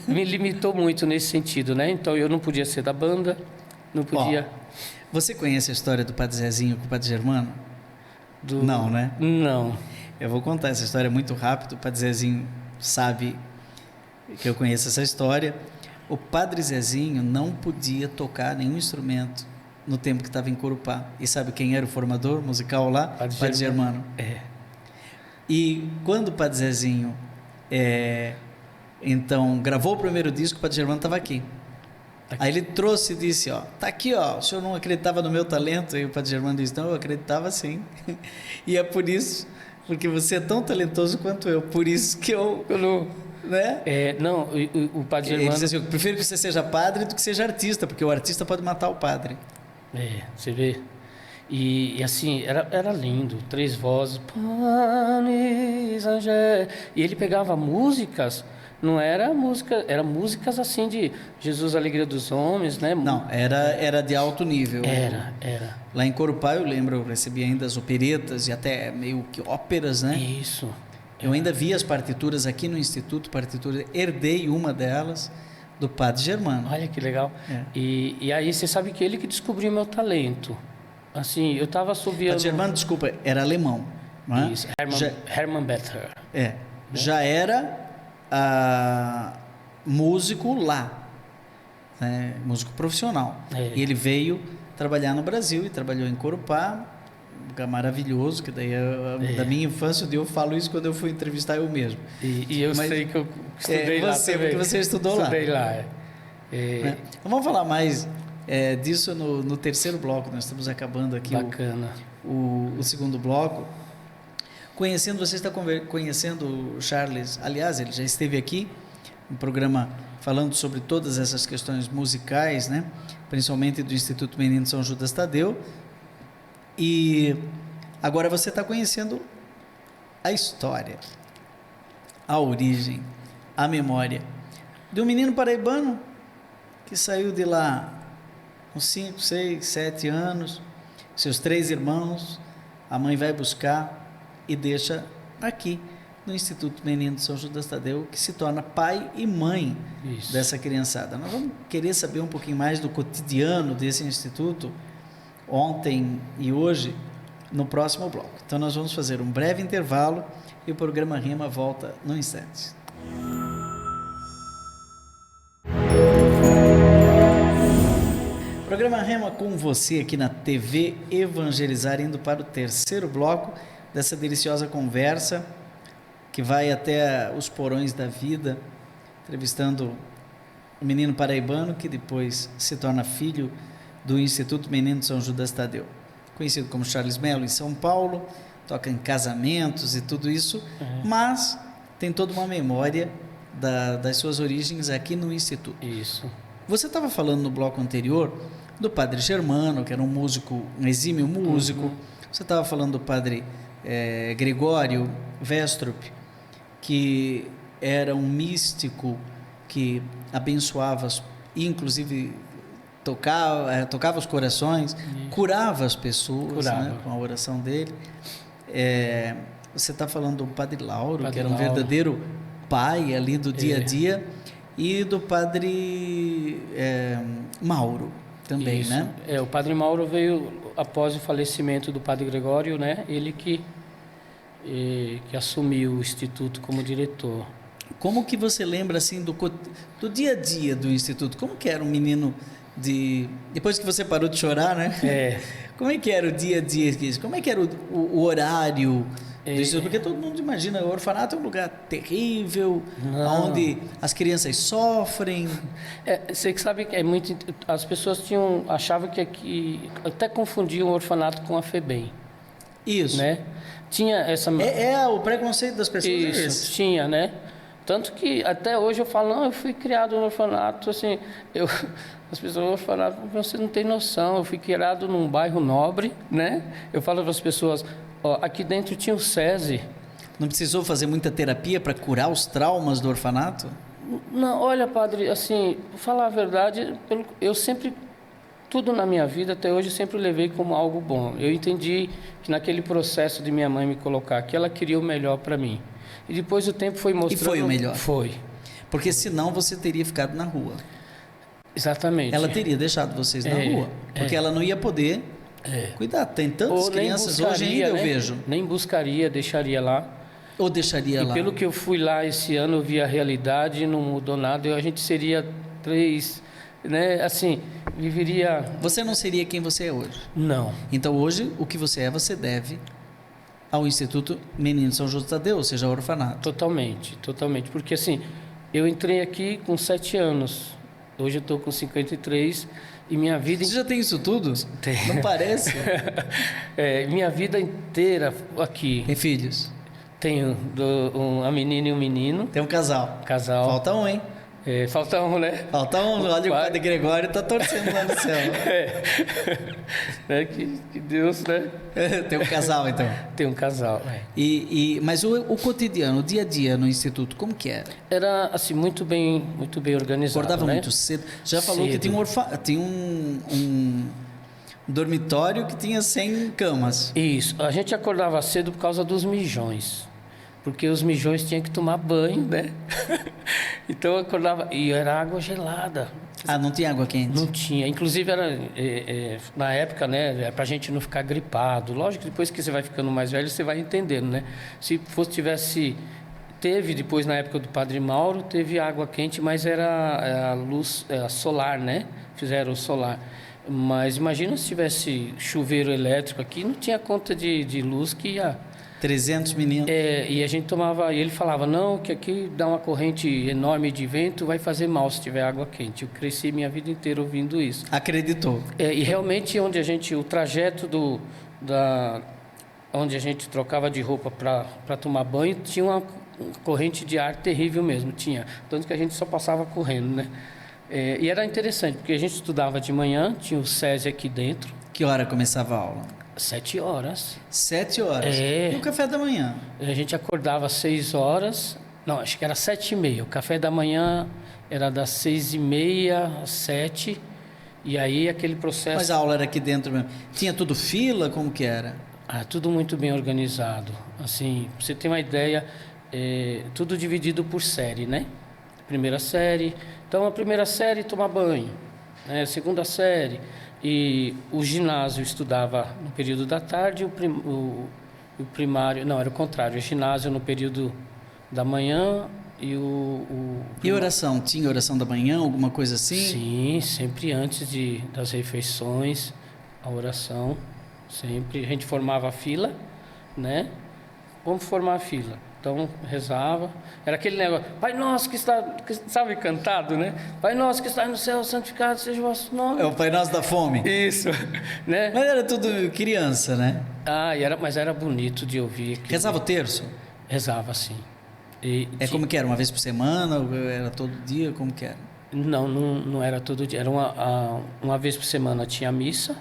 Speaker 2: me limitou muito nesse sentido, né? Então, eu não podia ser da banda, não podia...
Speaker 1: Você conhece a história do Padre Zezinho com o Padre Germano?
Speaker 2: Do...
Speaker 1: Não, né?
Speaker 2: Não.
Speaker 1: Eu vou contar essa história muito rápido. O Padre Zezinho sabe que eu conheço essa história. O Padre Zezinho não podia tocar nenhum instrumento no tempo que estava em Corupá. E sabe quem era o formador musical lá? Padre Germano. E quando o Padre Zezinho então gravou o primeiro disco, o Padre Germano estava aqui. Aí ele trouxe e disse, tá aqui, o senhor não acreditava no meu talento? E o Padre Germano disse, não, eu acreditava sim. E é por isso, porque você é tão talentoso quanto eu, por isso que eu não... Né?
Speaker 2: Não, o Padre Germano...
Speaker 1: Ele disse assim, eu prefiro que você seja padre do que seja artista, porque o artista pode matar o padre.
Speaker 2: Você vê. E assim, era lindo, 3 vozes. Panis, Angé. E ele pegava músicas, não era música, eram músicas assim de Jesus, Alegria dos Homens, né?
Speaker 1: Não, era de alto nível.
Speaker 2: Era.
Speaker 1: Lá em Corupá, eu lembro, eu recebi ainda as operetas e até meio que óperas, né?
Speaker 2: Isso.
Speaker 1: Eu ainda vi as partituras aqui no Instituto, herdei uma delas do Padre Germano.
Speaker 2: Olha que legal. E aí você sabe que ele que descobriu meu talento. Assim, eu estava assobiando...
Speaker 1: Padre Germano, desculpa, era alemão. Não é?
Speaker 2: Isso, Hermann Better.
Speaker 1: Já era músico lá, né? Músico profissional. E ele veio trabalhar no Brasil e trabalhou em Corupá, um lugar maravilhoso, que daí da minha infância, eu falo isso quando eu fui entrevistar eu mesmo.
Speaker 2: E eu sei que eu estudei lá também.
Speaker 1: Porque você estudou lá.
Speaker 2: Estudei lá,
Speaker 1: Então, vamos falar mais disso no terceiro bloco. Nós estamos acabando aqui o segundo bloco. Você está conhecendo o Charles, aliás, ele já esteve aqui, um programa falando sobre todas essas questões musicais, né? Principalmente do Instituto Menino São Judas Tadeu. E agora você está conhecendo a história, a origem, a memória de um menino paraibano que saiu de lá com 5, 6, 7 anos, seus 3 irmãos, a mãe vai buscar e deixa aqui no Instituto Menino de São Judas Tadeu, que se torna pai e mãe dessa criançada. Nós vamos querer saber um pouquinho mais do cotidiano desse instituto, ontem e hoje, no próximo bloco. Então nós vamos fazer um breve intervalo e o programa Rema volta no instante. Programa Rema com você aqui na TV Evangelizar, indo para o terceiro bloco dessa deliciosa conversa que vai até os porões da vida, entrevistando o menino paraibano que depois se torna filho do Instituto Menino de São Judas Tadeu, conhecido como Charles Melo, em São Paulo, toca em casamentos e tudo isso, mas tem toda uma memória das suas origens aqui no Instituto.
Speaker 2: Isso.
Speaker 1: Você estava falando no bloco anterior do Padre Germano, que era um exímio músico. Você estava falando do Padre Gregório Westrup, que era um místico que abençoava, inclusive tocava os corações, curava as pessoas, né, com a oração dele. Você está falando do Padre Lauro, que era um verdadeiro pai ali do dia a dia, e do Padre Mauro também, né?
Speaker 2: O Padre Mauro veio após o falecimento do Padre Gregório, né? Ele que assumiu o Instituto como diretor.
Speaker 1: Como que você lembra assim do dia a dia do Instituto? Como que era um menino depois que você parou de chorar, né? Como é que era o dia a dia? Como é que era o horário do Instituto? Porque todo mundo imagina, o orfanato é um lugar terrível, onde as crianças sofrem.
Speaker 2: Você que sabe que as pessoas achavam que até confundiam o orfanato com a FEBEM. Isso. Né? Tinha essa...
Speaker 1: o preconceito das pessoas.
Speaker 2: Isso, tinha, né? Tanto que até hoje eu falo, não, eu fui criado no orfanato, assim, as pessoas vão falar, você não tem noção, eu fui criado num bairro nobre, né? Eu falo para as pessoas, ó, aqui dentro tinha o SESI.
Speaker 1: Não precisou fazer muita terapia para curar os traumas do orfanato?
Speaker 2: Não, olha, padre, assim, pra falar a verdade, eu sempre, tudo na minha vida até hoje, eu sempre levei como algo bom. Eu entendi que naquele processo de minha mãe me colocar aqui, ela queria o melhor para mim. E depois o tempo foi mostrando...
Speaker 1: E foi o melhor?
Speaker 2: Foi.
Speaker 1: Porque senão você teria ficado na rua.
Speaker 2: Exatamente.
Speaker 1: Ela teria deixado vocês na rua. Porque ela não ia poder cuidar. Tem tantas crianças hoje ainda, eu vejo.
Speaker 2: Nem buscaria, deixaria lá.
Speaker 1: Ou deixaria lá.
Speaker 2: E pelo que eu fui lá esse ano, eu vi a realidade, não mudou nada. A gente seria 3, né? Assim, viveria...
Speaker 1: Você não seria quem você é hoje.
Speaker 2: Não.
Speaker 1: Então hoje, o que você é, você deve ao Instituto Menino São José Tadeu, ou seja, ao orfanato.
Speaker 2: Totalmente, totalmente. Porque assim, eu entrei aqui com 7 anos. Hoje eu estou com 53 e minha vida...
Speaker 1: Você já tem isso tudo?
Speaker 2: Tem.
Speaker 1: Não parece?
Speaker 2: Minha vida inteira aqui.
Speaker 1: Tem filhos?
Speaker 2: Tenho uma menina e um menino.
Speaker 1: Tem um casal?
Speaker 2: Casal.
Speaker 1: Falta um, hein?
Speaker 2: Falta um, né?
Speaker 1: Falta um. Olha, o Padre Gregório está torcendo lá no céu.
Speaker 2: Que Deus, né?
Speaker 1: Tem um casal, então?
Speaker 2: Tem um casal,
Speaker 1: Mas o cotidiano, o dia a dia no Instituto, como que era?
Speaker 2: Era, assim, muito bem organizado.
Speaker 1: Acordava, né?
Speaker 2: Muito
Speaker 1: cedo. Já falou
Speaker 2: cedo.
Speaker 1: Que tinha um dormitório que tinha 100 camas.
Speaker 2: Isso. A gente acordava cedo por causa dos mijões. Porque os mijões tinham que tomar banho, né? Então eu acordava... E era água gelada.
Speaker 1: Ah, não tinha água quente?
Speaker 2: Não tinha. Inclusive, era na época, né? É pra gente não ficar gripado. Lógico que depois que você vai ficando mais velho, você vai entendendo, né? Se tivesse... Teve, depois, na época do Padre Mauro, teve água quente, mas era a luz solar, né? Fizeram o solar. Mas imagina se tivesse chuveiro elétrico aqui, não tinha conta de luz que ia...
Speaker 1: 300 meninos.
Speaker 2: E a gente tomava... E ele falava, não, que aqui dá uma corrente enorme de vento, vai fazer mal se tiver água quente. Eu cresci minha vida inteira ouvindo isso.
Speaker 1: Acreditou.
Speaker 2: E realmente, o trajeto onde a gente trocava de roupa para tomar banho, tinha uma corrente de ar terrível mesmo, tinha. Tanto que a gente só passava correndo, né? E era interessante, porque a gente estudava de manhã, tinha o SESI aqui dentro.
Speaker 1: Que hora começava a aula?
Speaker 2: 7 horas.
Speaker 1: 7 horas? E o café da manhã?
Speaker 2: A gente acordava às 6 horas, não, acho que era 7h30. O café da manhã era das 6h30 às 7h, e aí aquele processo...
Speaker 1: Mas a aula era aqui dentro mesmo. Tinha tudo fila? Como que era?
Speaker 2: Tudo muito bem organizado. Assim, pra você ter uma ideia, tudo dividido por série, né? Primeira série. Então, a primeira série, tomar banho. Né? Segunda série... E o ginásio estudava no período da tarde, o primário... Não, era o contrário. O ginásio no período da manhã e
Speaker 1: E oração? Tinha oração da manhã, alguma coisa assim?
Speaker 2: Sim, sempre antes das refeições, a oração, sempre. A gente formava a fila, né? Vamos formar a fila. Então, rezava. Era aquele negócio, Pai Nosso que está... Sabe, cantado, né? Pai Nosso que está no céu, santificado seja o vosso nome.
Speaker 1: É o Pai Nosso da fome.
Speaker 2: Isso, né?
Speaker 1: Mas era tudo criança, né?
Speaker 2: Mas era bonito de ouvir.
Speaker 1: Rezava o terço?
Speaker 2: Rezava, sim.
Speaker 1: Como que era? Uma vez por semana? Ou era todo dia? Como que era?
Speaker 2: Não era todo dia. Era uma vez por semana tinha a missa,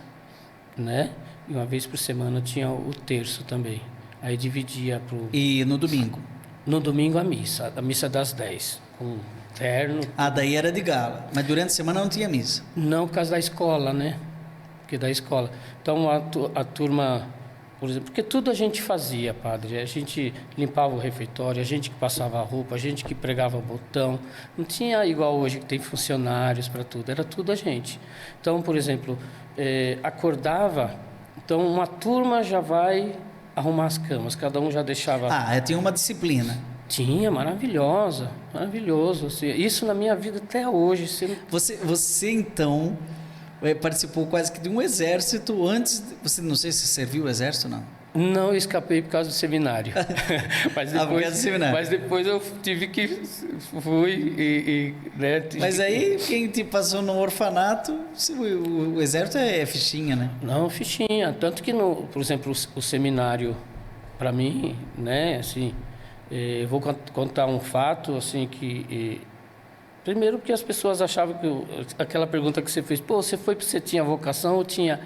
Speaker 2: né? E uma vez por semana tinha o terço também. Aí dividia pro...
Speaker 1: E no domingo?
Speaker 2: No domingo a missa das 10, com terno.
Speaker 1: Daí era de gala, mas durante a semana não tinha missa?
Speaker 2: Não, por causa da escola, né? Porque da escola. Então a turma, por exemplo, porque tudo a gente fazia, padre. A gente limpava o refeitório, a gente que passava a roupa, a gente que pregava o botão. Não tinha igual hoje que tem funcionários para tudo, era tudo a gente. Então, por exemplo, acordava, então uma turma já vai... arrumar as camas, cada um já deixava...
Speaker 1: tinha uma disciplina.
Speaker 2: Tinha, maravilhoso. Assim, isso na minha vida até hoje.
Speaker 1: Você então, participou quase que de um exército antes... Você não sei se serviu o exército ou não?
Speaker 2: Não, eu escapei por causa do seminário. Mas depois eu tive que... Fui né,
Speaker 1: Mas aí, quem te passou no orfanato, o exército é fichinha, né?
Speaker 2: Não, fichinha. Tanto que, por exemplo, o seminário, para mim, né, assim... Eu vou contar um fato, assim, que... Primeiro que as pessoas achavam que... Aquela pergunta que você fez, pô, você foi porque você tinha vocação ou tinha...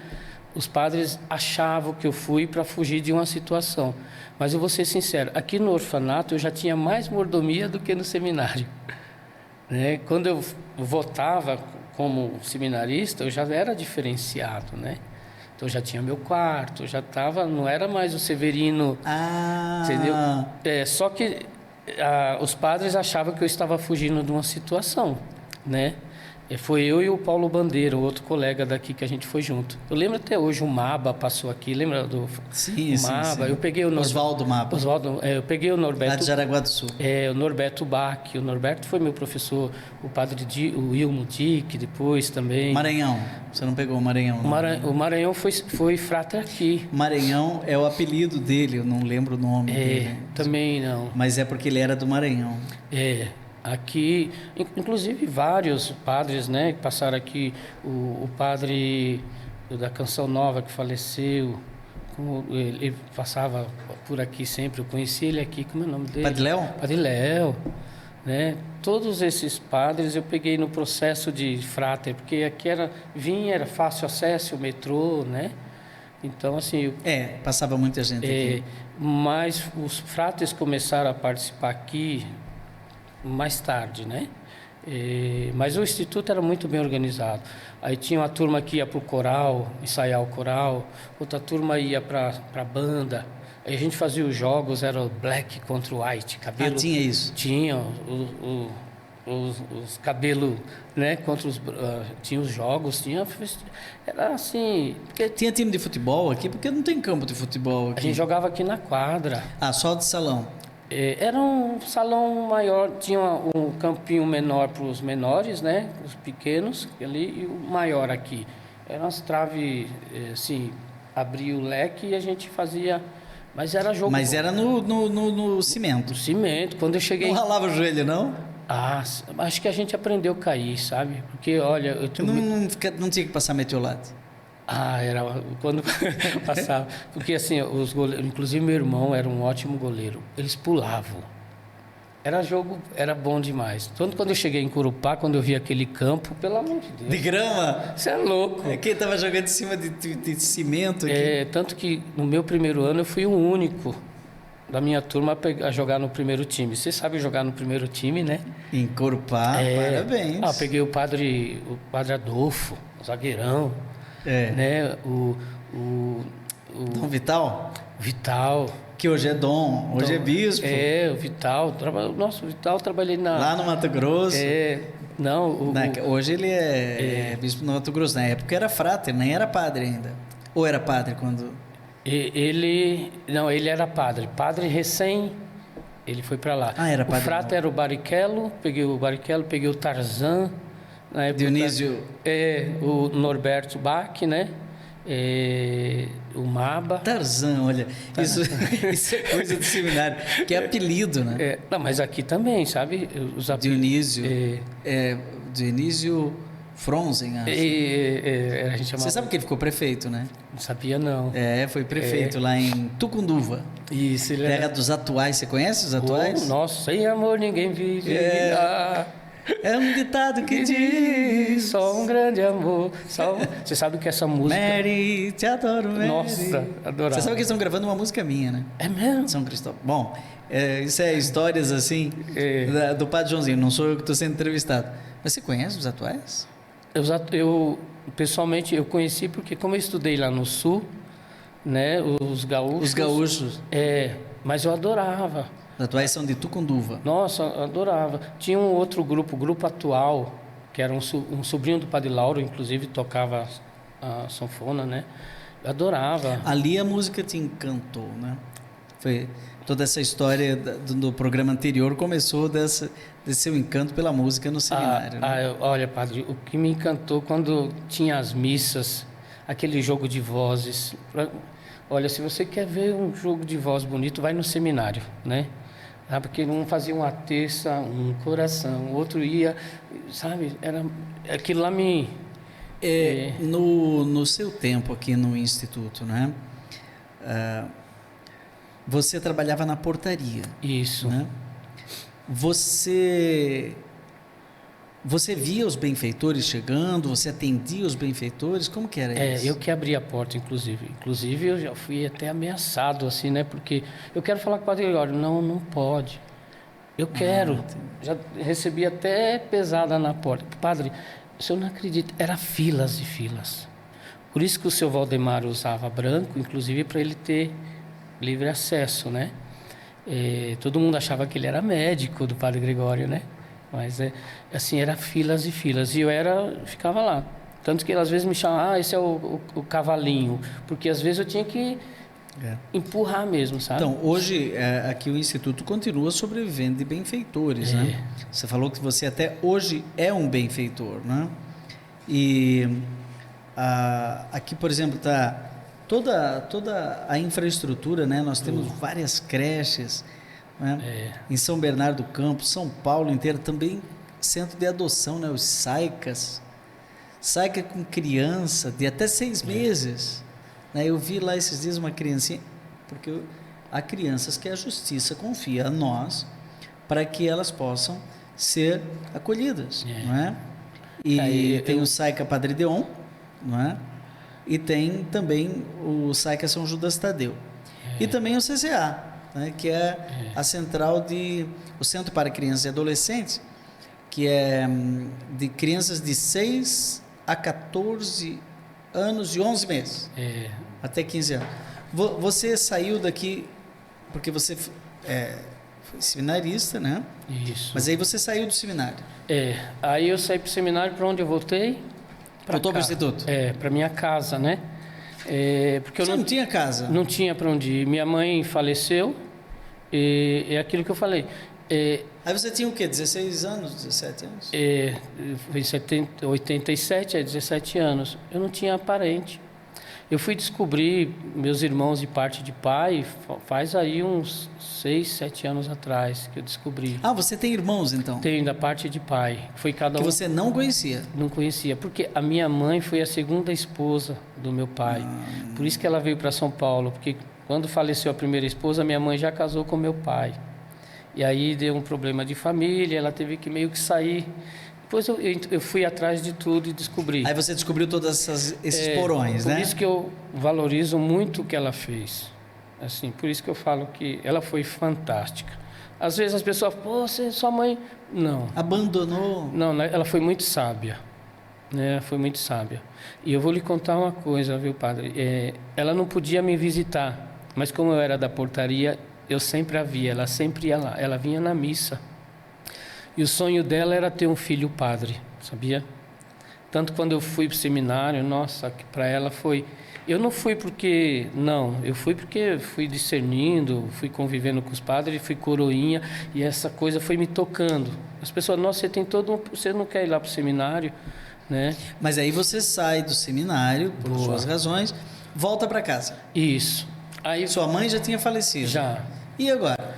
Speaker 2: Os padres achavam que eu fui para fugir de uma situação. Mas eu vou ser sincero, aqui no orfanato eu já tinha mais mordomia do que no seminário. Né? Quando eu votava como seminarista, eu já era diferenciado, né? Então, eu já tinha meu quarto, eu já estava... Não era mais o Severino, entendeu? Só que os padres achavam que eu estava fugindo de uma situação, né? Foi eu e o Paulo Bandeira, o outro colega daqui que a gente foi junto. Eu lembro até hoje, o Maba passou aqui, lembra do Maba?
Speaker 1: Sim.
Speaker 2: Eu peguei o
Speaker 1: Oswaldo Maba.
Speaker 2: Eu peguei o Norberto...
Speaker 1: Lá de Jaraguá do Sul.
Speaker 2: O Norberto Bach. O Norberto foi meu professor, o padre o Wilmo Dick, depois também.
Speaker 1: Maranhão. Você não pegou o Maranhão? Não.
Speaker 2: O Maranhão foi frater aqui.
Speaker 1: Maranhão é o apelido dele, eu não lembro o nome dele.
Speaker 2: Também não.
Speaker 1: Mas é porque ele era do Maranhão.
Speaker 2: Aqui, inclusive vários padres, né, que passaram aqui, o padre da Canção Nova que faleceu, ele passava por aqui sempre, eu conheci ele aqui, como é o nome dele?
Speaker 1: Padre Léo?
Speaker 2: Padre Léo, né, todos esses padres eu peguei no processo de frater, porque aqui era fácil acesso, o metrô, né, então assim...
Speaker 1: passava muita gente aqui.
Speaker 2: Mas os fratres começaram a participar aqui mais tarde, né? Mas o instituto era muito bem organizado. Aí tinha uma turma que ia para o coral, ensaiar o coral, outra turma ia para a banda. Aí a gente fazia os jogos, era o black contra o white, cabelo.
Speaker 1: Tinha isso?
Speaker 2: Tinha os cabelos, né? Contra tinha os jogos, era assim.
Speaker 1: Tinha time de futebol aqui, porque não tem campo de futebol aqui.
Speaker 2: A gente jogava aqui na quadra.
Speaker 1: Só de salão.
Speaker 2: Era um salão maior, tinha um campinho menor para os menores, né? Os pequenos ali, e o maior aqui. Eram as traves, assim, abria o leque e a gente fazia... Mas era jogo...
Speaker 1: Mas era no cimento.
Speaker 2: No cimento, quando eu cheguei...
Speaker 1: Não ralava o joelho, não?
Speaker 2: Acho que a gente aprendeu a cair, sabe? Porque, olha...
Speaker 1: Não tinha que passar metiolate.
Speaker 2: Era quando passava. Porque assim, os goleiros, inclusive meu irmão era um ótimo goleiro. Eles pulavam. Era bom demais. Tanto quando eu cheguei em Corupá, quando eu vi aquele campo, pelo amor de Deus.
Speaker 1: De grama?
Speaker 2: Você é louco.
Speaker 1: Quem estava jogando em cima de cimento aqui.
Speaker 2: Tanto que no meu primeiro ano eu fui o único da minha turma a jogar no primeiro time. Você sabe jogar no primeiro time, né?
Speaker 1: Em Corupá, parabéns.
Speaker 2: Peguei o padre Adolfo, o zagueirão. Né? O
Speaker 1: Dom Vital?
Speaker 2: Vital.
Speaker 1: Que hoje é Dom, hoje é bispo.
Speaker 2: O Vital. O Vital trabalhei
Speaker 1: lá no Mato Grosso.
Speaker 2: Hoje
Speaker 1: ele é bispo no Mato Grosso. Na época era frater, nem era padre ainda. Ou era padre quando...
Speaker 2: Ele era padre. Padre recém... Ele foi para lá.
Speaker 1: Era padre.
Speaker 2: O frater era o Barrichello. Peguei o Tarzan.
Speaker 1: Dionísio.
Speaker 2: O Norberto Bach, né? O Maba.
Speaker 1: Tarzan, olha. Isso é coisa do seminário, que é apelido, né?
Speaker 2: Não, mas aqui também, sabe?
Speaker 1: Dionísio. Dionísio Fronzen, acho.
Speaker 2: A gente chamava...
Speaker 1: Você sabe que ele ficou prefeito, né?
Speaker 2: Não sabia, não.
Speaker 1: Foi prefeito lá em Tucunduva.
Speaker 2: Isso,
Speaker 1: terra dos atuais. Você conhece os atuais?
Speaker 2: Nossa, sem amor ninguém vive.
Speaker 1: É um ditado que diz...
Speaker 2: Só um grande amor. Você sabe que essa música...
Speaker 1: Mary, te adoro, Mary.
Speaker 2: Nossa, adorava.
Speaker 1: Você sabe que eles estão gravando uma música minha, né?
Speaker 2: É mesmo?
Speaker 1: São Cristóvão. Bom, isso é histórias assim do Padre Joãozinho. Não sou eu que estou sendo entrevistado. Mas você conhece os atuais?
Speaker 2: Eu pessoalmente, eu conheci porque como eu estudei lá no Sul, né? Os gaúchos...
Speaker 1: Os gaúchos.
Speaker 2: Mas eu adorava.
Speaker 1: Os atuais são de Tucunduva.
Speaker 2: Nossa, adorava. Tinha um outro grupo, o Grupo Atual, que era um sobrinho do Padre Lauro, inclusive tocava a sanfona, né? Eu adorava.
Speaker 1: Ali a música te encantou, né? Foi toda essa história do programa anterior começou desse seu encanto pela música no seminário. Né?
Speaker 2: Olha, padre, o que me encantou quando tinha as missas, aquele jogo de vozes. Olha, se você quer ver um jogo de voz bonito, vai no seminário, né? Porque um fazia uma terça, um coração, o outro ia, sabe? Aquilo lá me...
Speaker 1: No seu tempo aqui no Instituto, né? você trabalhava na portaria.
Speaker 2: Isso.
Speaker 1: Né? Você via os benfeitores chegando, você atendia os benfeitores, como que era isso?
Speaker 2: Eu que abri a porta, inclusive. Inclusive, eu já fui até ameaçado, assim, né? Porque eu quero falar com o Padre Gregório. Não pode. Eu quero. Já recebi até pesada na porta. Padre, o senhor não acredita, era filas e filas. Por isso que o seu Valdemar usava branco, inclusive para ele ter livre acesso, né? Todo mundo achava que ele era médico do Padre Gregório, né? Mas, assim, era filas e filas. E eu ficava lá. Tanto que às vezes me chamavam, esse é o cavalinho. Porque às vezes eu tinha que empurrar mesmo, sabe?
Speaker 1: Então, hoje, aqui o Instituto continua sobrevivendo de benfeitores, né? Você falou que você até hoje é um benfeitor, né? E aqui, por exemplo, está toda a infraestrutura, né? Nós temos várias creches, né? Em São Bernardo do Campo, São Paulo inteiro, também centro de adoção, né? Os SAICAS com criança de até 6 meses, né? Eu vi lá esses dias uma criancinha, porque há crianças que a justiça confia a nós para que elas possam ser acolhidas, não é? E tem o SAICA Padre Deon, não é? E tem também o SAICA São Judas Tadeu. E também o CCA, né? Que é a central o Centro para Crianças e Adolescentes, que é de crianças de 6 a 14 anos e 11 meses, até 15 anos. Você saiu daqui porque você foi seminarista, né?
Speaker 2: Isso.
Speaker 1: Mas aí você saiu do seminário.
Speaker 2: Aí eu saí para o seminário, para onde eu voltei?
Speaker 1: Voltou para o Instituto?
Speaker 2: Para minha casa, né? Porque eu
Speaker 1: não tinha casa?
Speaker 2: Não tinha para onde ir. Minha mãe faleceu, e é aquilo que eu falei.
Speaker 1: Aí você tinha o quê? 16 anos, 17 anos?
Speaker 2: Foi em 87, 17 anos. Eu não tinha parente. Eu fui descobrir meus irmãos de parte de pai, faz aí uns 6, 7 anos atrás que eu descobri.
Speaker 1: Você tem irmãos, então?
Speaker 2: Tenho, da parte de pai. Foi cada um...
Speaker 1: Que você não conhecia?
Speaker 2: Não conhecia, porque a minha mãe foi a segunda esposa do meu pai. Por isso que ela veio para São Paulo, porque quando faleceu a primeira esposa, minha mãe já casou com meu pai. E aí deu um problema de família, ela teve que meio que sair. Depois eu fui atrás de tudo e descobri.
Speaker 1: Aí você descobriu todos esses porões, né?
Speaker 2: Por isso que eu valorizo muito o que ela fez. Assim, por isso que eu falo que ela foi fantástica. Às vezes as pessoas falam, sua mãe... Não.
Speaker 1: Abandonou?
Speaker 2: Não, ela foi muito sábia. Né? Foi muito sábia. E eu vou lhe contar uma coisa, viu, padre? Ela não podia me visitar, mas como eu era da portaria, eu sempre a via, ela sempre ia lá. Ela vinha na missa. E o sonho dela era ter um filho padre, sabia? Tanto quando eu fui para o seminário, nossa, que para ela foi... Eu não fui porque... Não, eu fui porque fui discernindo, fui convivendo com os padres, fui coroinha, e essa coisa foi me tocando. As pessoas, nossa, você não quer ir lá para o seminário, né?
Speaker 1: Mas aí você sai do seminário, por suas razões, volta para casa.
Speaker 2: Isso. Aí,
Speaker 1: sua mãe já tinha falecido?
Speaker 2: Já.
Speaker 1: E agora?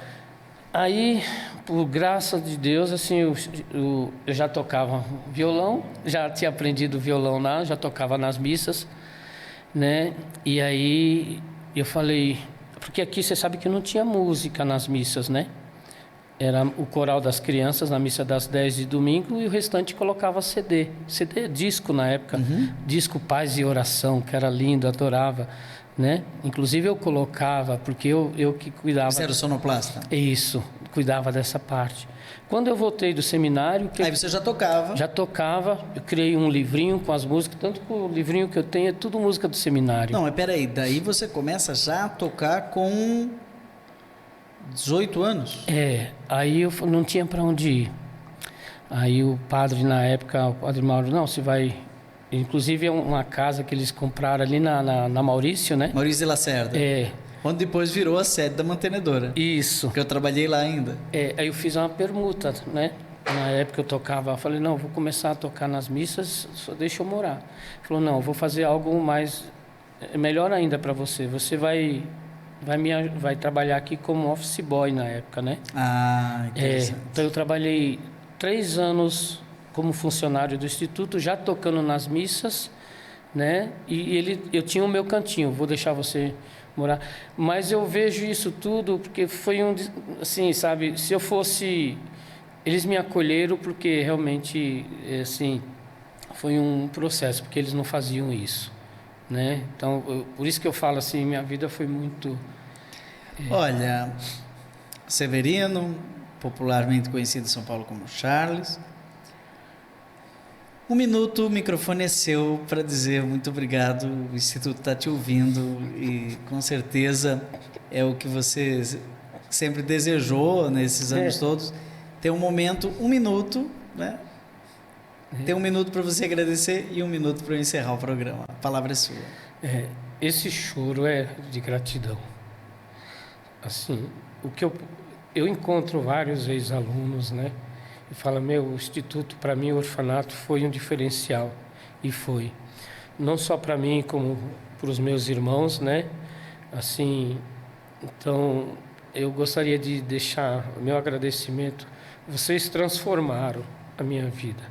Speaker 2: Aí, por graça de Deus, assim, eu já tocava violão, já tinha aprendido violão lá, já tocava nas missas, né? E aí eu falei, porque aqui você sabe que não tinha música nas missas, né? Era o coral das crianças na missa das 10 de domingo e o restante colocava CD, disco na época, disco Paz e Oração, que era lindo, adorava, né? Inclusive eu colocava, porque eu que cuidava...
Speaker 1: Você era o sonoplasta?
Speaker 2: Isso, cuidava dessa parte. Quando eu voltei do seminário...
Speaker 1: Aí você já tocava?
Speaker 2: Já tocava, eu criei um livrinho com as músicas, tanto que o livrinho que eu tenho é tudo música do seminário.
Speaker 1: Não, mas peraí, daí você começa já a tocar com 18 anos?
Speaker 2: Aí eu não tinha para onde ir. Aí o padre na época, o padre Mauro, não, você vai... Inclusive é uma casa que eles compraram ali na Maurício, né?
Speaker 1: Maurício de Lacerda. Onde depois virou a sede da mantenedora.
Speaker 2: Isso.
Speaker 1: Que eu trabalhei lá ainda.
Speaker 2: Aí eu fiz uma permuta, né? Na época eu tocava, eu falei, não, vou começar a tocar nas missas, só deixa eu morar. Ele falou, não, eu vou fazer algo mais, melhor ainda para você. Você vai trabalhar aqui como office boy na época, né?
Speaker 1: Interessante.
Speaker 2: Então eu trabalhei 3 anos como funcionário do Instituto, já tocando nas missas, né? E eu tinha o meu cantinho, vou deixar você morar. Mas eu vejo isso tudo porque foi assim, sabe, se eu fosse... Eles me acolheram porque realmente, assim, foi um processo, porque eles não faziam isso, né? Então, por isso que eu falo assim, minha vida foi muito...
Speaker 1: Olha, Severino, popularmente conhecido em São Paulo como Charles, 1 minuto, o microfone é seu para dizer muito obrigado, o Instituto está te ouvindo e com certeza é o que você sempre desejou nesses anos todos, ter um momento, 1 minuto, né? Tem 1 minuto para você agradecer e 1 minuto para eu encerrar o programa. A palavra é sua.
Speaker 2: Esse choro é de gratidão. Assim, o que eu encontro vários ex-alunos, né? E fala, o Instituto, para mim, o orfanato foi um diferencial. E foi. Não só para mim, como para os meus irmãos, né? Assim, então, eu gostaria de deixar o meu agradecimento. Vocês transformaram a minha vida,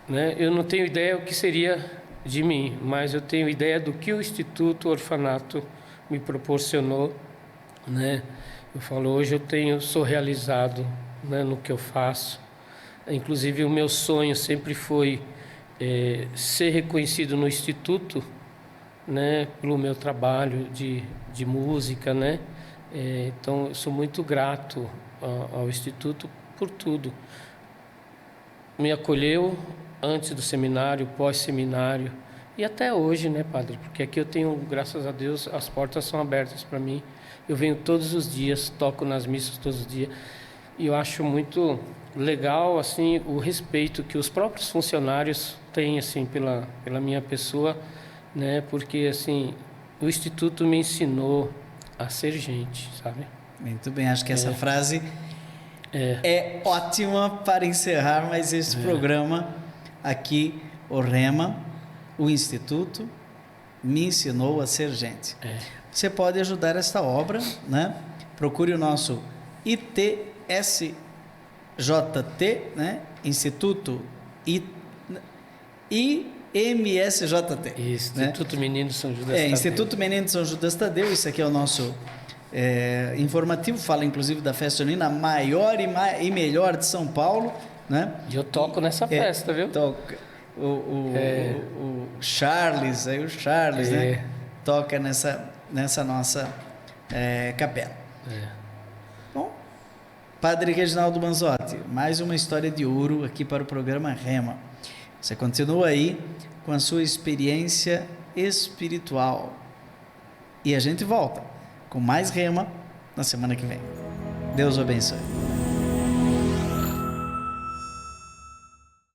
Speaker 2: né? Eu não tenho ideia o que seria de mim, mas eu tenho ideia do que o Instituto Orfanato me proporcionou, né? Eu falo, hoje sou realizado, né, no que eu faço. Inclusive, o meu sonho sempre foi ser reconhecido no Instituto, né, pelo meu trabalho de música, né? Então, eu sou muito grato ao Instituto por tudo. Me acolheu antes do seminário, pós-seminário e até hoje, né, padre? Porque aqui eu tenho, graças a Deus, as portas são abertas para mim. Eu venho todos os dias, toco nas missas todos os dias e eu acho muito legal, assim, o respeito que os próprios funcionários têm, assim, pela minha pessoa, né? Porque, assim, o Instituto me ensinou a ser gente, sabe?
Speaker 1: Muito bem, acho que essa frase é ótima para encerrar mais este programa aqui, o Rema, o Instituto me ensinou a ser gente. Você pode ajudar esta obra, né? Procure o nosso ITSJT, né? Instituto IMSJT.
Speaker 2: Instituto Menino de São Judas Tadeu.
Speaker 1: Instituto Menino de São Judas Tadeu, isso aqui é o nosso informativo, fala inclusive da festa junina, a maior e melhor de São Paulo, né?
Speaker 2: E eu toco nessa festa, viu?
Speaker 1: Toca. O Charles, né? Toca nessa nossa capela. Bom, Padre Reginaldo Manzotti, mais uma história de ouro aqui para o programa Rema. Você continua aí com a sua experiência espiritual. E a gente volta com mais Rema na semana que vem. Deus o abençoe.